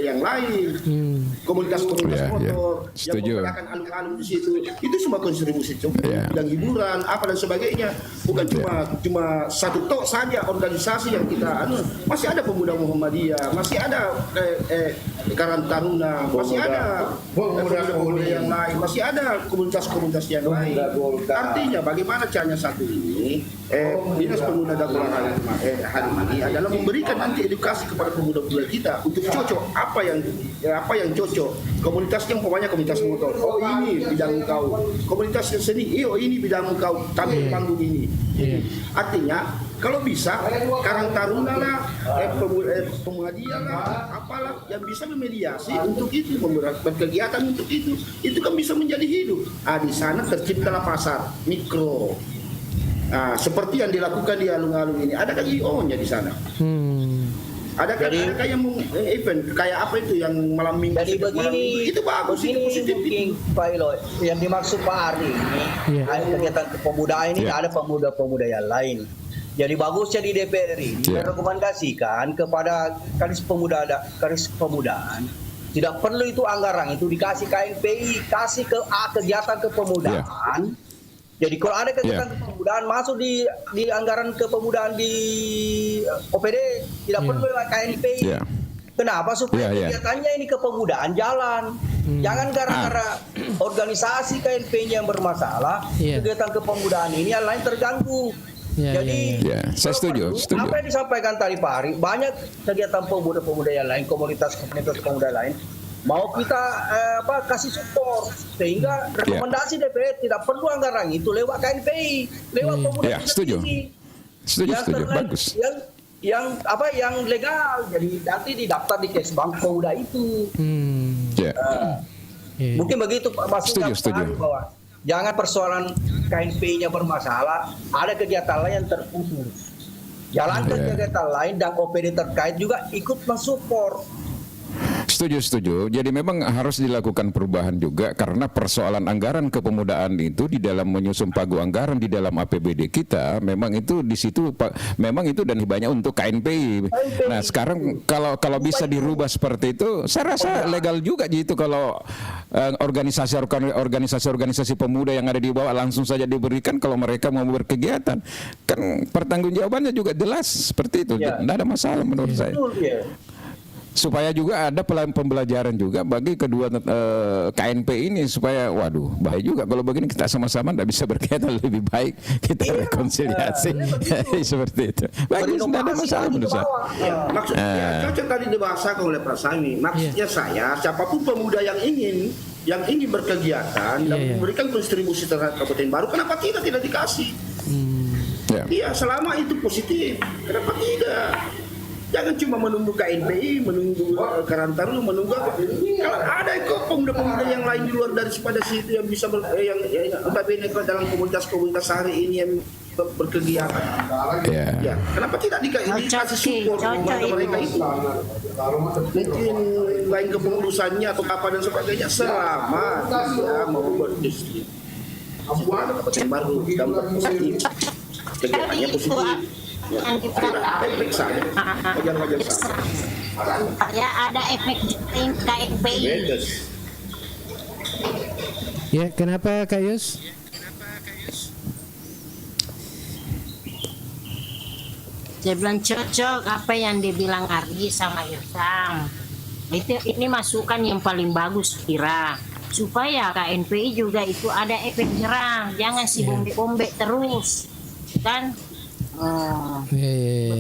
yang lain, komunitas-komunitas motor yang menggunakan alung-alung di situ, itu semua kontribusi bidang hiburan, apa dan sebagainya. Bukan cuma satu tok saja organisasi yang kita masih ada pemuda Muhammadiyah, masih ada Karang Taruna, masih ada pemuda yang lain, masih ada komunitas-komunitas yang lain. Artinya bagaimana caranya satu ini Dinas Pemuda dan Olahraga hari ini adalah memberikan nanti edukasi kepada pemuda-pemuda kita untuk cocok apa yang cocok. Komunitas yang umpamanya komunitas motor, ini bidang kau. Komunitas yang seni, ini bidang kau. Tampil panggung ini. Artinya kalau bisa Karang Taruna lah, Muhammadiyah lah, apalah yang bisa memediasi untuk itu, berkegiatan untuk itu kan bisa menjadi hidup. Di sana terciptalah pasar mikro. Seperti yang dilakukan di alung-alung ini, ada IO-nya di sana. Ada yang event kayak apa itu yang malam minggu. Jadi begini, itu bagus, itu positif. Pak Ilo, yang dimaksud Pak Ari ini, kegiatan kepemudaan ini ada pemuda-pemuda yang lain. Jadi bagusnya di DPR ini merekomendasikan kepada Kadis Pemudaan, tidak perlu itu anggaran itu dikasih KNPI, kasih ke kegiatan kepemudaan. Jadi kalau ada kegiatan kepemudaan masuk di anggaran kepemudaan di OPD, tidak perlu KNPI. Kenapa? Supaya kegiatannya ini kepemudaan jalan. Jangan gara-gara organisasi KNPI-nya yang bermasalah, kegiatan kepemudaan ini yang lain terganggu. Jadi saya setuju. Apa yang disampaikan tadi Pak Ari, banyak kegiatan pemuda-pemuda yang lain, komunitas pemuda lain, mau kita kasih support sehingga rekomendasi DPR tidak perlu anggaran itu lewat KNPI, lewat pemuda setuju. Bagus. Yang legal, jadi nanti didaftar di Kesbang pemuda itu. Mungkin begitu Pak, maksudnya Pak, bahwa jangan persoalan KNPI-nya bermasalah, ada kegiatan lain yang terputus. Jalankan kegiatan lain dan OPD terkait juga ikut mensupport. Setuju. Jadi memang harus dilakukan perubahan juga karena persoalan anggaran kepemudaan itu di dalam menyusun pagu anggaran di dalam APBD kita memang itu di situ memang itu dan hibahnya untuk KNPI. Nah, sekarang kalau bisa dirubah seperti itu, saya rasa legal juga gitu kalau organisasi pemuda yang ada di bawah langsung saja diberikan kalau mereka mau berkegiatan. Kan pertanggungjawabannya juga jelas seperti itu. Tidak ada masalah menurut saya. Supaya juga ada pembelajaran juga bagi kedua KNP ini supaya bahaya juga kalau begini kita sama-sama tidak bisa berkegiatan, lebih baik kita rekonsiliasi seperti itu. Bagus, tidak ada masalah menurut saya. Maksudnya cocok tadi dibahasakan oleh Pak Sami. Maksudnya saya siapapun pemuda yang ingin berkegiatan dan memberikan kontribusi terhadap kabupaten baru, kenapa tidak dikasih? Iya, selama itu positif, kenapa tidak? Jangan cuma menunggu KNPI, menunggu Karantaru, menunggu apa. Kalau ada kok pemuda-pemuda yang lain di luar daripada situ yang bisa yang dalam komunitas-komunitas hari ini berkegiatan. Ya, kenapa tidak dikasih support mereka itu? Mungkin lain kepengurusannya atau apa dan sebagainya selama dia mau berdiskusi. Ada baru dampak positif, kegiatannya positif. Efek saja, wajar-wajar saja. Ya ada efek KNPI. Ya, kenapa Kak Yus? Saya bilang cocok apa yang dibilang Ardi sama Yusang. Ini masukan yang paling bagus kira. Supaya KNPI juga itu ada efek jerah. Jangan si bombe-bombe terus. Kan?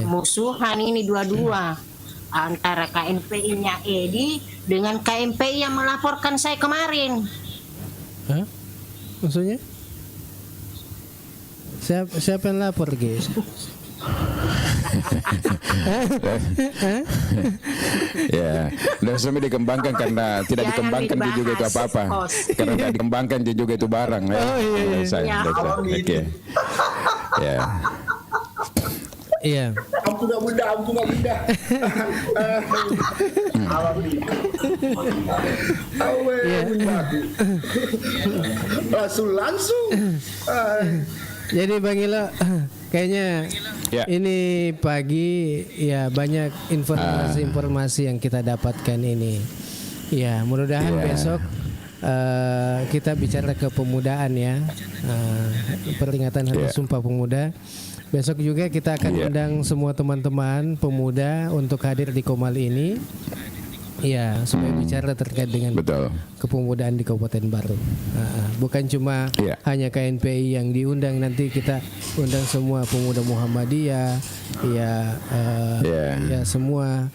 Musuhan ini dua-dua. Antara KNPI-nya Edi dengan KNPI yang melaporkan saya kemarin. Hah? Maksudnya? Siapa yang lapor, guys? Ya, dan sampai dikembangkan karena tidak dikembangkan dia juga itu apa-apa. Karena tidak dikembangkan dia juga itu barang. Ya. Oh iya. Oke. Ya. Iya. Ampun nggak bunda. Langsung. Jadi Bang Ilo, kayaknya ini pagi ya banyak informasi yang kita dapatkan ini. Ya, mudah-mudahan besok kita bicara kepemudaan ya, peringatan Hari Sumpah Pemuda. Besok juga kita akan undang semua teman-teman pemuda untuk hadir di Komal ini. Ya, supaya bicara terkait dengan kepemudaan di Kabupaten Baru. Bukan cuma hanya KNPI yang diundang, nanti kita undang semua pemuda Muhammadiyah, ya semua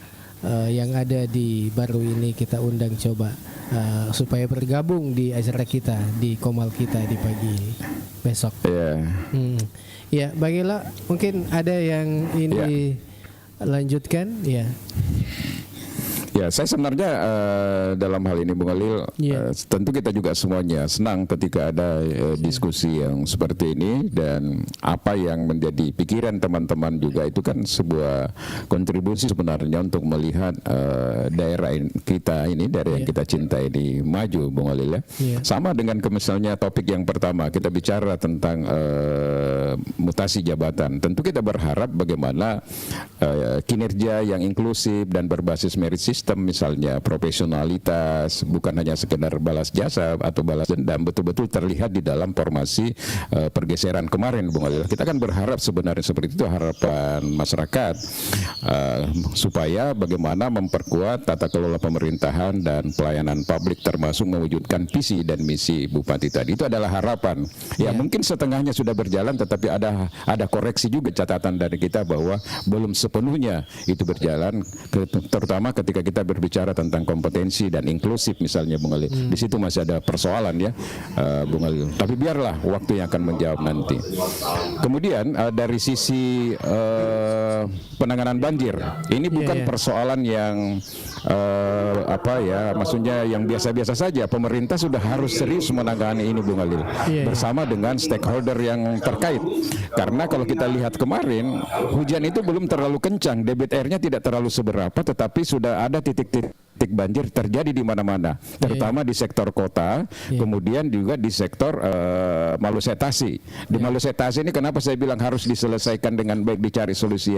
yang ada di Baru ini kita undang coba supaya bergabung di acara kita di Komal kita di pagi besok. Ya, Bang Ilo, mungkin ada yang ini lanjutkan ya. Ya, saya sebenarnya dalam hal ini Bung Khalil, tentu kita juga semuanya senang ketika ada diskusi yang seperti ini, dan apa yang menjadi pikiran teman-teman juga itu kan sebuah kontribusi sebenarnya untuk melihat daerah kita ini, daerah yang kita cintai ini maju, Bung Khalil ya. Sama dengan misalnya topik yang pertama kita bicara tentang mutasi jabatan. Tentu kita berharap bagaimana kinerja yang inklusif dan berbasis merit system, misalnya profesionalitas, bukan hanya sekedar balas jasa atau balas dendam, betul-betul terlihat di dalam formasi pergeseran kemarin, Bung Khalil. Kita kan berharap sebenarnya seperti itu harapan masyarakat, supaya bagaimana memperkuat tata kelola pemerintahan dan pelayanan publik, termasuk mewujudkan visi dan misi Bupati tadi. Itu adalah harapan. Ya mungkin setengahnya sudah berjalan, tetapi ada koreksi juga catatan dari kita bahwa belum sepenuhnya itu berjalan, terutama ketika kita berbicara tentang kompetensi dan inklusif misalnya, Bung Khalil. Di situ masih ada persoalan ya, Bung Khalil. Tapi biarlah waktu yang akan menjawab nanti. Kemudian dari sisi penanganan banjir, ini bukan persoalan yang maksudnya yang biasa-biasa saja. Pemerintah sudah harus serius menangani ini, Bung Khalil, bersama dengan stakeholder yang terkait. Karena kalau kita lihat kemarin, hujan itu belum terlalu kencang, debit airnya tidak terlalu seberapa, tetapi sudah ada titik-titik banjir terjadi di mana-mana, terutama di sektor kota, kemudian juga di sektor Malusetasi. Di Malusetasi ini kenapa saya bilang harus diselesaikan dengan baik, dicari solusi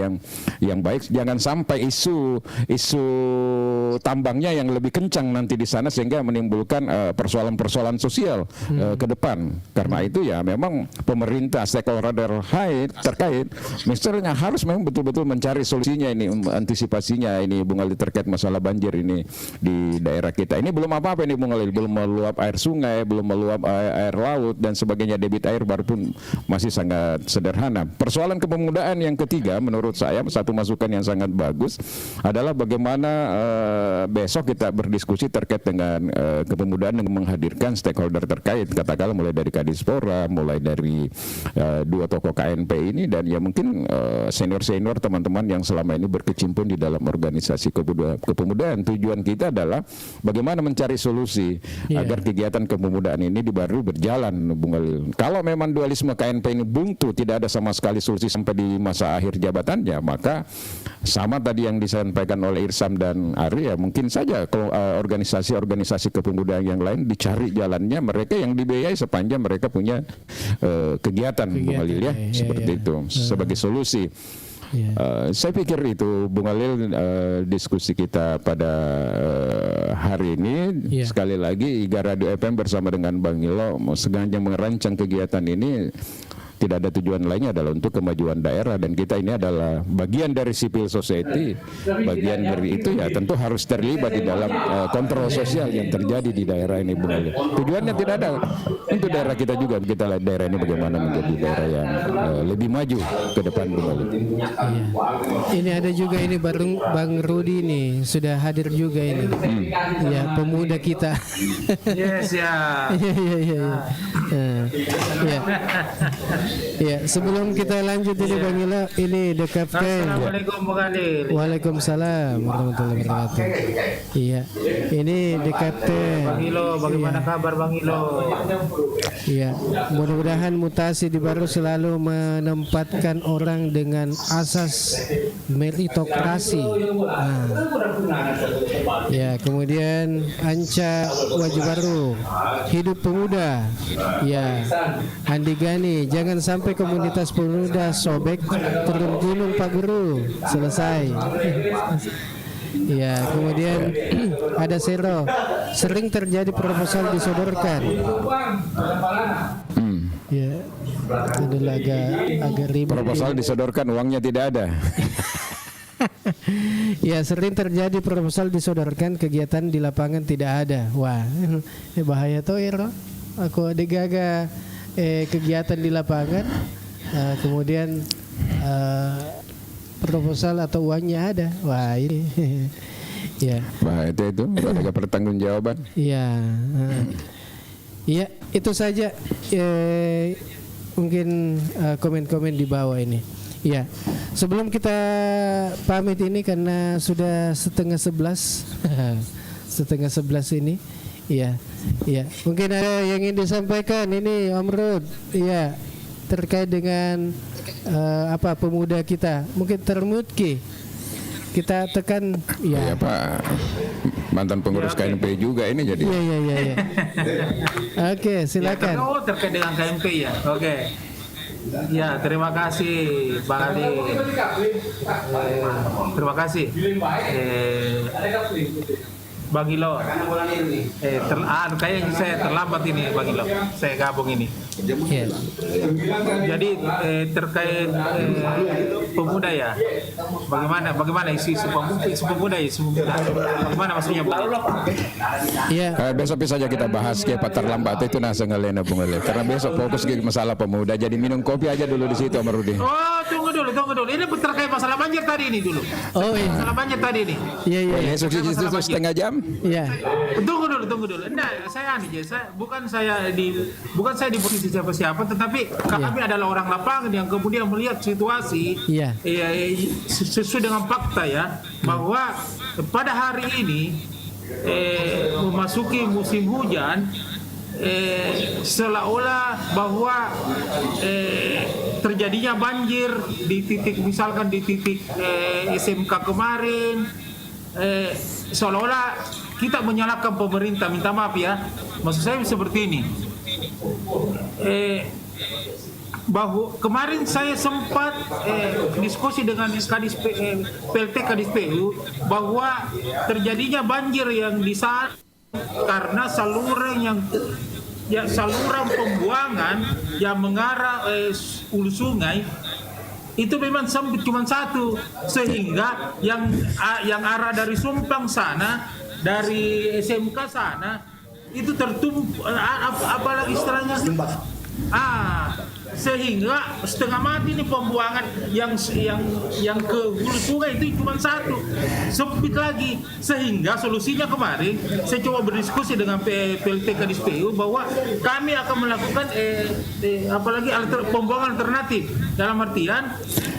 yang baik, jangan sampai isu tambangnya yang lebih kencang nanti di sana sehingga menimbulkan persoalan-persoalan sosial ke depan. Karena itu ya memang pemerintah, stakeholder terkait misalnya harus memang betul-betul mencari solusinya ini, antisipasinya ini, Bung Khalil, terkait masalah banjir ini di daerah kita. Ini belum apa-apa nih, Bung Khalil, belum meluap air sungai, belum meluap air laut dan sebagainya, debit air baru pun masih sangat sederhana. Persoalan kepemudaan yang ketiga menurut saya satu masukan yang sangat bagus adalah bagaimana besok kita berdiskusi terkait dengan kepemudaan dengan menghadirkan stakeholder terkait, katakanlah mulai dari Kadispora, mulai dari dua tokoh KNP ini, dan ya mungkin senior-senior teman-teman yang selama ini berkecimpung di dalam organisasi kepemudaan. Tujuan kita adalah bagaimana mencari solusi agar kegiatan kepemudaan ini baru berjalan, Bung Khalil. Kalau memang dualisme KNP ini buntu, tidak ada sama sekali solusi sampai di masa akhir jabatannya, maka sama tadi yang disampaikan oleh Irsam dan Ari, ya mungkin saja kalau organisasi-organisasi kepemudaan yang lain dicari jalannya, mereka yang dibiayai sepanjang mereka punya kegiatan, Bung Khalil, ya, seperti itu sebagai solusi. Saya pikir itu, Bung Khalil, diskusi kita pada hari ini. Sekali lagi IGA Radio FM bersama dengan Bang Ilo sengaja merancang kegiatan ini. Tidak ada tujuan lainnya adalah untuk kemajuan daerah, dan kita ini adalah bagian dari civil society, bagian dari itu ya tentu harus terlibat di dalam kontrol sosial yang terjadi di daerah ini, Bung Ali. Tujuannya tidak ada untuk daerah kita juga, kita lihat daerah ini bagaimana menjadi daerah yang lebih maju ke depan, Bung Ali. Ini ada juga ini Bang Rudi nih sudah hadir juga ini, ya pemuda kita. Yes ya. Ya, sebelum kita lanjut ini Bang Ila, ini The Captain. Assalamualaikum Bang Khalil. Waalaikumsalam warahmatullahi wabarakatuh. Iya, ini The Captain. Bang Ilo, bagaimana kabar Bang Ilo? Iya, mudah-mudahan mutasi di baru selalu menempatkan orang dengan asas meritokrasi. Ya, kemudian Anca Wajib Baru, hidup pemuda. Ya, Andi Gani, jangan sampai komunitas pemuda sobek turun gunung Pak Guru. Selesai. Ya, kemudian ada Sero, sering terjadi proposal disodorkan. Ya, adalah agak ribet. Proposal disodorkan, uangnya tidak ada. Ya, sering terjadi proposal disodorkan, kegiatan di lapangan tidak ada. Wah, bahaya tuh ya, aku ada gaga kegiatan di lapangan, kemudian proposal atau uangnya ada. Wah, ini ya. Bah, itu ada pertanggungjawaban. Iya. Ya, itu saja mungkin komen-komen di bawah ini. Ya, sebelum kita pamit ini karena sudah 10:30 ini. Iya, iya. Mungkin ada yang ingin disampaikan ini Om Rud, iya, terkait dengan pemuda kita. Mungkin Termutki kita tekan, ya Pak, mantan pengurus KNP juga ini jadi. Iya. Oke, silakan. Oh, terkait dengan KNP ya. Oke. Ya, terima kasih Bang Ali. Terima kasih. Bang Ilo, kayaknya saya terlambat ini Bang Ilo, saya gabung ini. Jadi terkait pemuda ya, bagaimana isi pemuda ya, bagaimana maksudnya Bang? Besok saja kita bahas kayak terlambat itu nasengalena Bung Ali, karena besok fokus ke masalah pemuda. Jadi minum kopi aja dulu di situ, Om Rudi. Oh, tunggu dulu. Ini terkait masalah banjir tadi ini dulu. Oh iya. Masalah banjir tadi ini. Iya. Besok itu setengah jam. Iya. Tunggu dulu. Nah, bukan saya di posisi siapa-siapa, tetapi kami adalah orang lapangan yang kemudian melihat situasi sesuai dengan fakta ya, bahwa pada hari ini memasuki musim hujan, seolah-olah bahwa terjadinya banjir di titik, misalkan di titik SMK kemarin, seolah-olah kita menyalahkan pemerintah. Minta maaf ya, maksud saya seperti ini. Bahwa kemarin saya sempat diskusi dengan PLT Kadispu bahwa terjadinya banjir yang di sana karena saluran pembuangan yang mengarah hulu sungai itu memang cuma satu, sehingga yang arah dari Sumpang sana, dari SMK sana itu tertumpuk, apalagi istilahnya sehingga setengah mati nih pembuangan yang ke hulu sungai itu cuma satu, sempit lagi. Sehingga solusinya kemarin saya coba berdiskusi dengan PLT Kadispu bahwa kami akan melakukan apalagi pembuangan alternatif. dalam artian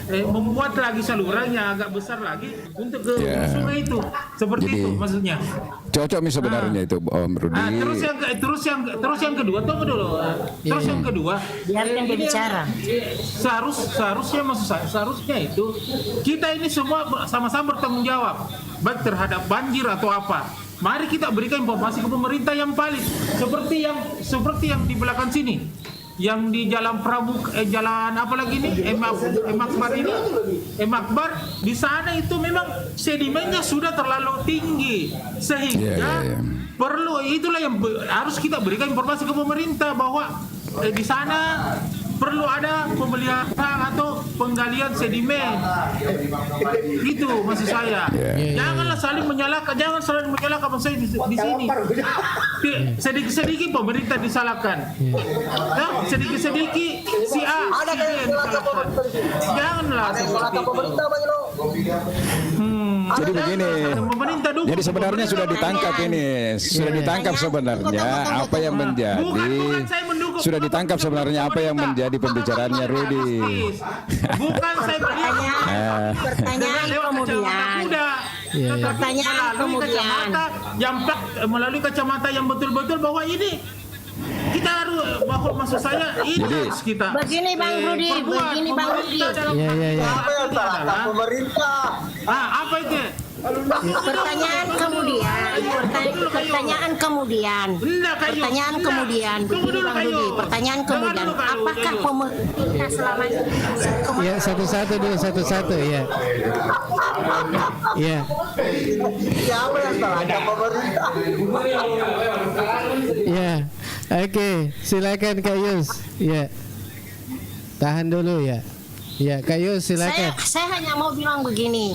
membuat lagi saluran yang agak besar lagi untuk ke sungai itu, seperti jadi, itu maksudnya. Cocok nih sebenarnya itu Om Rudi. Terus yang kedua, tunggu dulu. Terus yang kedua, biarkan dia bicara. Seharusnya maksud saya, seharusnya itu kita ini semua sama-sama bertanggung jawab, baik terhadap banjir atau apa. Mari kita berikan informasi ke pemerintah yang valid, seperti yang di belakang sini, yang di Jalan Jalan apa lagi ini, Emakbar ini, Emakbar di sana itu memang sedimennya sudah terlalu tinggi sehingga perlu, itulah yang harus kita berikan informasi ke pemerintah bahwa di sana perlu ada pemeliharaan atau penggalian sedimen. Itu maksud saya. Janganlah saling menyalahkan, maksudnya di sini. Sedikit-sedikit pemerintah disalahkan. Sedikit-sedikit si A, si B disalahkan. Janganlah seperti itu. Jadi begini. Jadi sebenarnya sudah ditangkap ini, sebenarnya apa yang menjadi sudah ditangkap sebenarnya apa yang menjadi pembicaraannya Rudi. Bukan saya pertanyaan kemudian melalui kacamata yang betul-betul bahwa ini kita harus, bahwa maksud saya ini harus kita begini Bang Rudi. Apa yang salah pemerintah? Apa itu? Pertanyaan kemudian begini Bang Rudi, pertanyaan kemudian, apakah pemerintah selama ini ya satu-satu ya. Siapa yang salah pemerintah? Ya, oke, silakan Kak Yus. Ya, tahan dulu ya. Ya, Kak Yus silakan. Saya hanya mau bilang begini.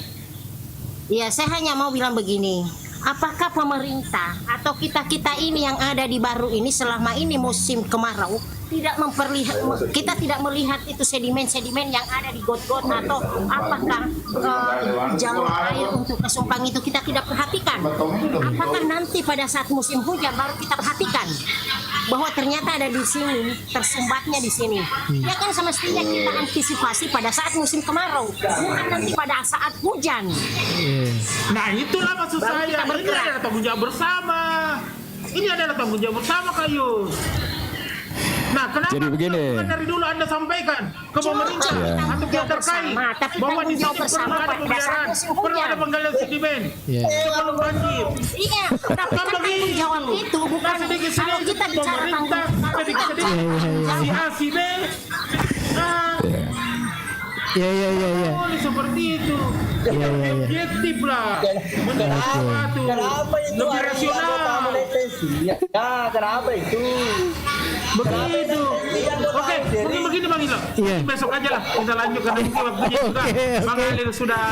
Apakah pemerintah atau kita ini yang ada di Baru ini selama ini musim kemarau kita tidak melihat itu sedimen-sedimen yang ada di got-got atau apakah jalur air untuk ke Sumpang itu kita tidak perhatikan? Apakah nanti pada saat musim hujan baru kita perhatikan bahwa ternyata ada di sini, tersumbatnya di sini? Ya kan semestinya kita antisipasi pada saat musim kemarau, bukan nanti pada saat hujan. Nah itulah maksud saya, ini adalah tanggung jawab bersama. Ini adalah tanggung jawab bersama Kayu. Nah, kenapa jadi begini, dari dulu Anda sampaikan ke pemerintah atau pihak terkait bahwa di sini perlu ada pemeliharaan, perlu ada penggalian sedimen, perlu banjir. Iya, tapi kan tanggung jawab itu bukan kalau kita bicara pemerintah sedikit-sedikit si A, si B. Seperti itu. Objektif lah. Kenapa itu lebih rasional? Kenapa itu? Begitu. Oke, mungkin begini Bang Ilo. Besok aja lah kita lanjut karena mungkin waktunya juga Bang Halil sudah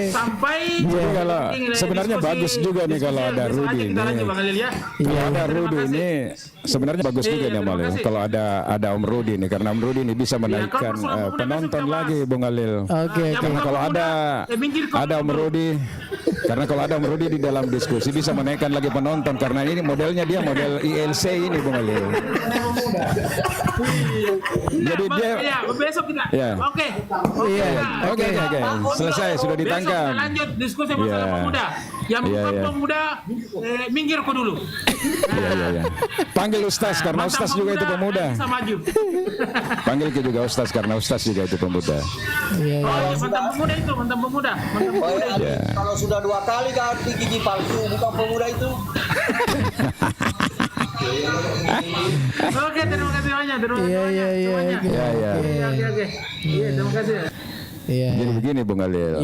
sampai. Kalau sebenarnya bagus juga nih kalau ada Rudi ini. Kalau ada Rudi ini sebenarnya bagus juga nih Bang Halil. Kalau ada Om Rudi ini, karena Om Rudi ini bisa menaikkan penonton lagi Bang Halil. Karena kalau ada Om Rudi, karena kalau ada Om Rudi di dalam diskusi bisa menaikkan lagi penonton, karena ini modelnya dia model ILC ini Bang Halil. Jadi dia besok kita. Oke. Selesai, sudah ditangkap. Besok lanjut diskusi masalah pemuda. Yang bukan pemuda minggir kok dulu. Panggil Ustaz karena Ustaz juga itu pemuda. Panggil juga Ustaz karena Ustaz juga itu pemuda. Mantan pemuda. Kalau sudah 2 kali ganti gigi palsu bukan pemuda itu. Oke, terima kasih banyak. Terima kasih. Jadi begini Bung Halil.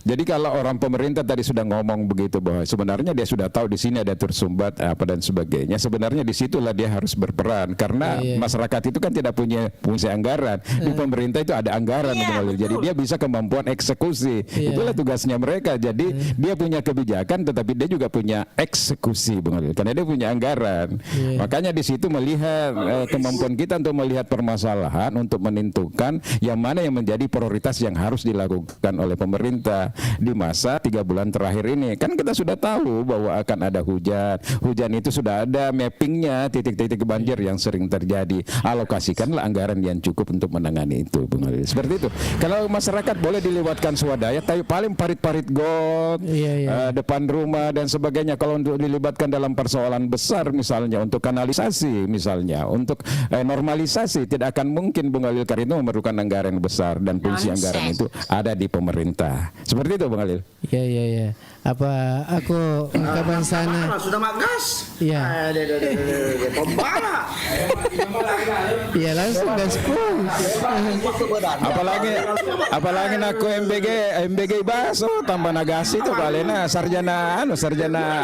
Jadi kalau orang pemerintah tadi sudah ngomong begitu bahwa sebenarnya dia sudah tahu di sini ada tersumbat apa dan sebagainya. Sebenarnya disitulah dia harus berperan karena masyarakat itu kan tidak punya fungsi anggaran. Di pemerintah itu ada anggaran Bung Halil. Jadi dia bisa kemampuan eksekusi. Itulah tugasnya mereka. Jadi dia punya kebijakan tetapi dia juga punya eksekusi Bung Halil. Karena dia punya anggaran. Makanya di situ melihat kemampuan kita untuk melihat permasalahan untuk menentukan yang mana yang menjadi prioritas yang harus dilakukan oleh pemerintah di masa 3 bulan terakhir ini. Kan kita sudah tahu bahwa akan ada hujan. Hujan itu sudah ada mappingnya, titik-titik banjir yang sering terjadi. Alokasikanlah anggaran yang cukup untuk menangani itu, Bung Ali. Seperti itu. Kalau masyarakat boleh dilibatkan swadaya, tapi paling parit-parit got, depan rumah dan sebagainya. Kalau untuk dilibatkan dalam persoalan besar misalnya untuk kanalisasi misalnya, untuk normalisasi, tidak akan mungkin Bung Alil karena itu memerlukan anggaran besar dan fungsi anggaran itu ada di pemerintah. Seperti itu Bung Alil. Iya. Apa aku ungkapan sana sudah magas. Iya. Pembala. Iya langsung gaspol. Apalagi aku MBG Baso tambah Nagasi itu kalena sarjana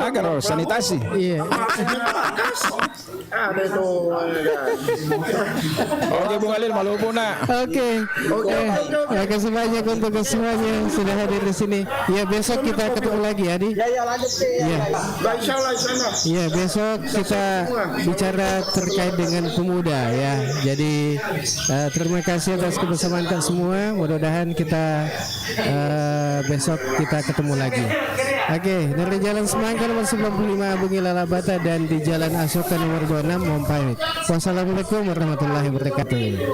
agar sanitasi. Iya. Ada itu. Oke Bung Alil Malupuna. Oke. Terima kasih banyak untuk semuanya yang sudah hadir di sini. Ya besok kita ketemu lagi Adi. Ya lanjut sih. Insyaallah sana. Ya besok kita bicara terkait dengan pemuda ya. Jadi terima kasih atas kebersamaan kita semua. Mudah-mudahan kita besok kita ketemu lagi. Oke, dari Jalan Semangka nomor 95 Bumi Lalabata dan di Jalan Asoka nomor 26 mohon pamit. Wassalamualaikum warahmatullahi wabarakatuh.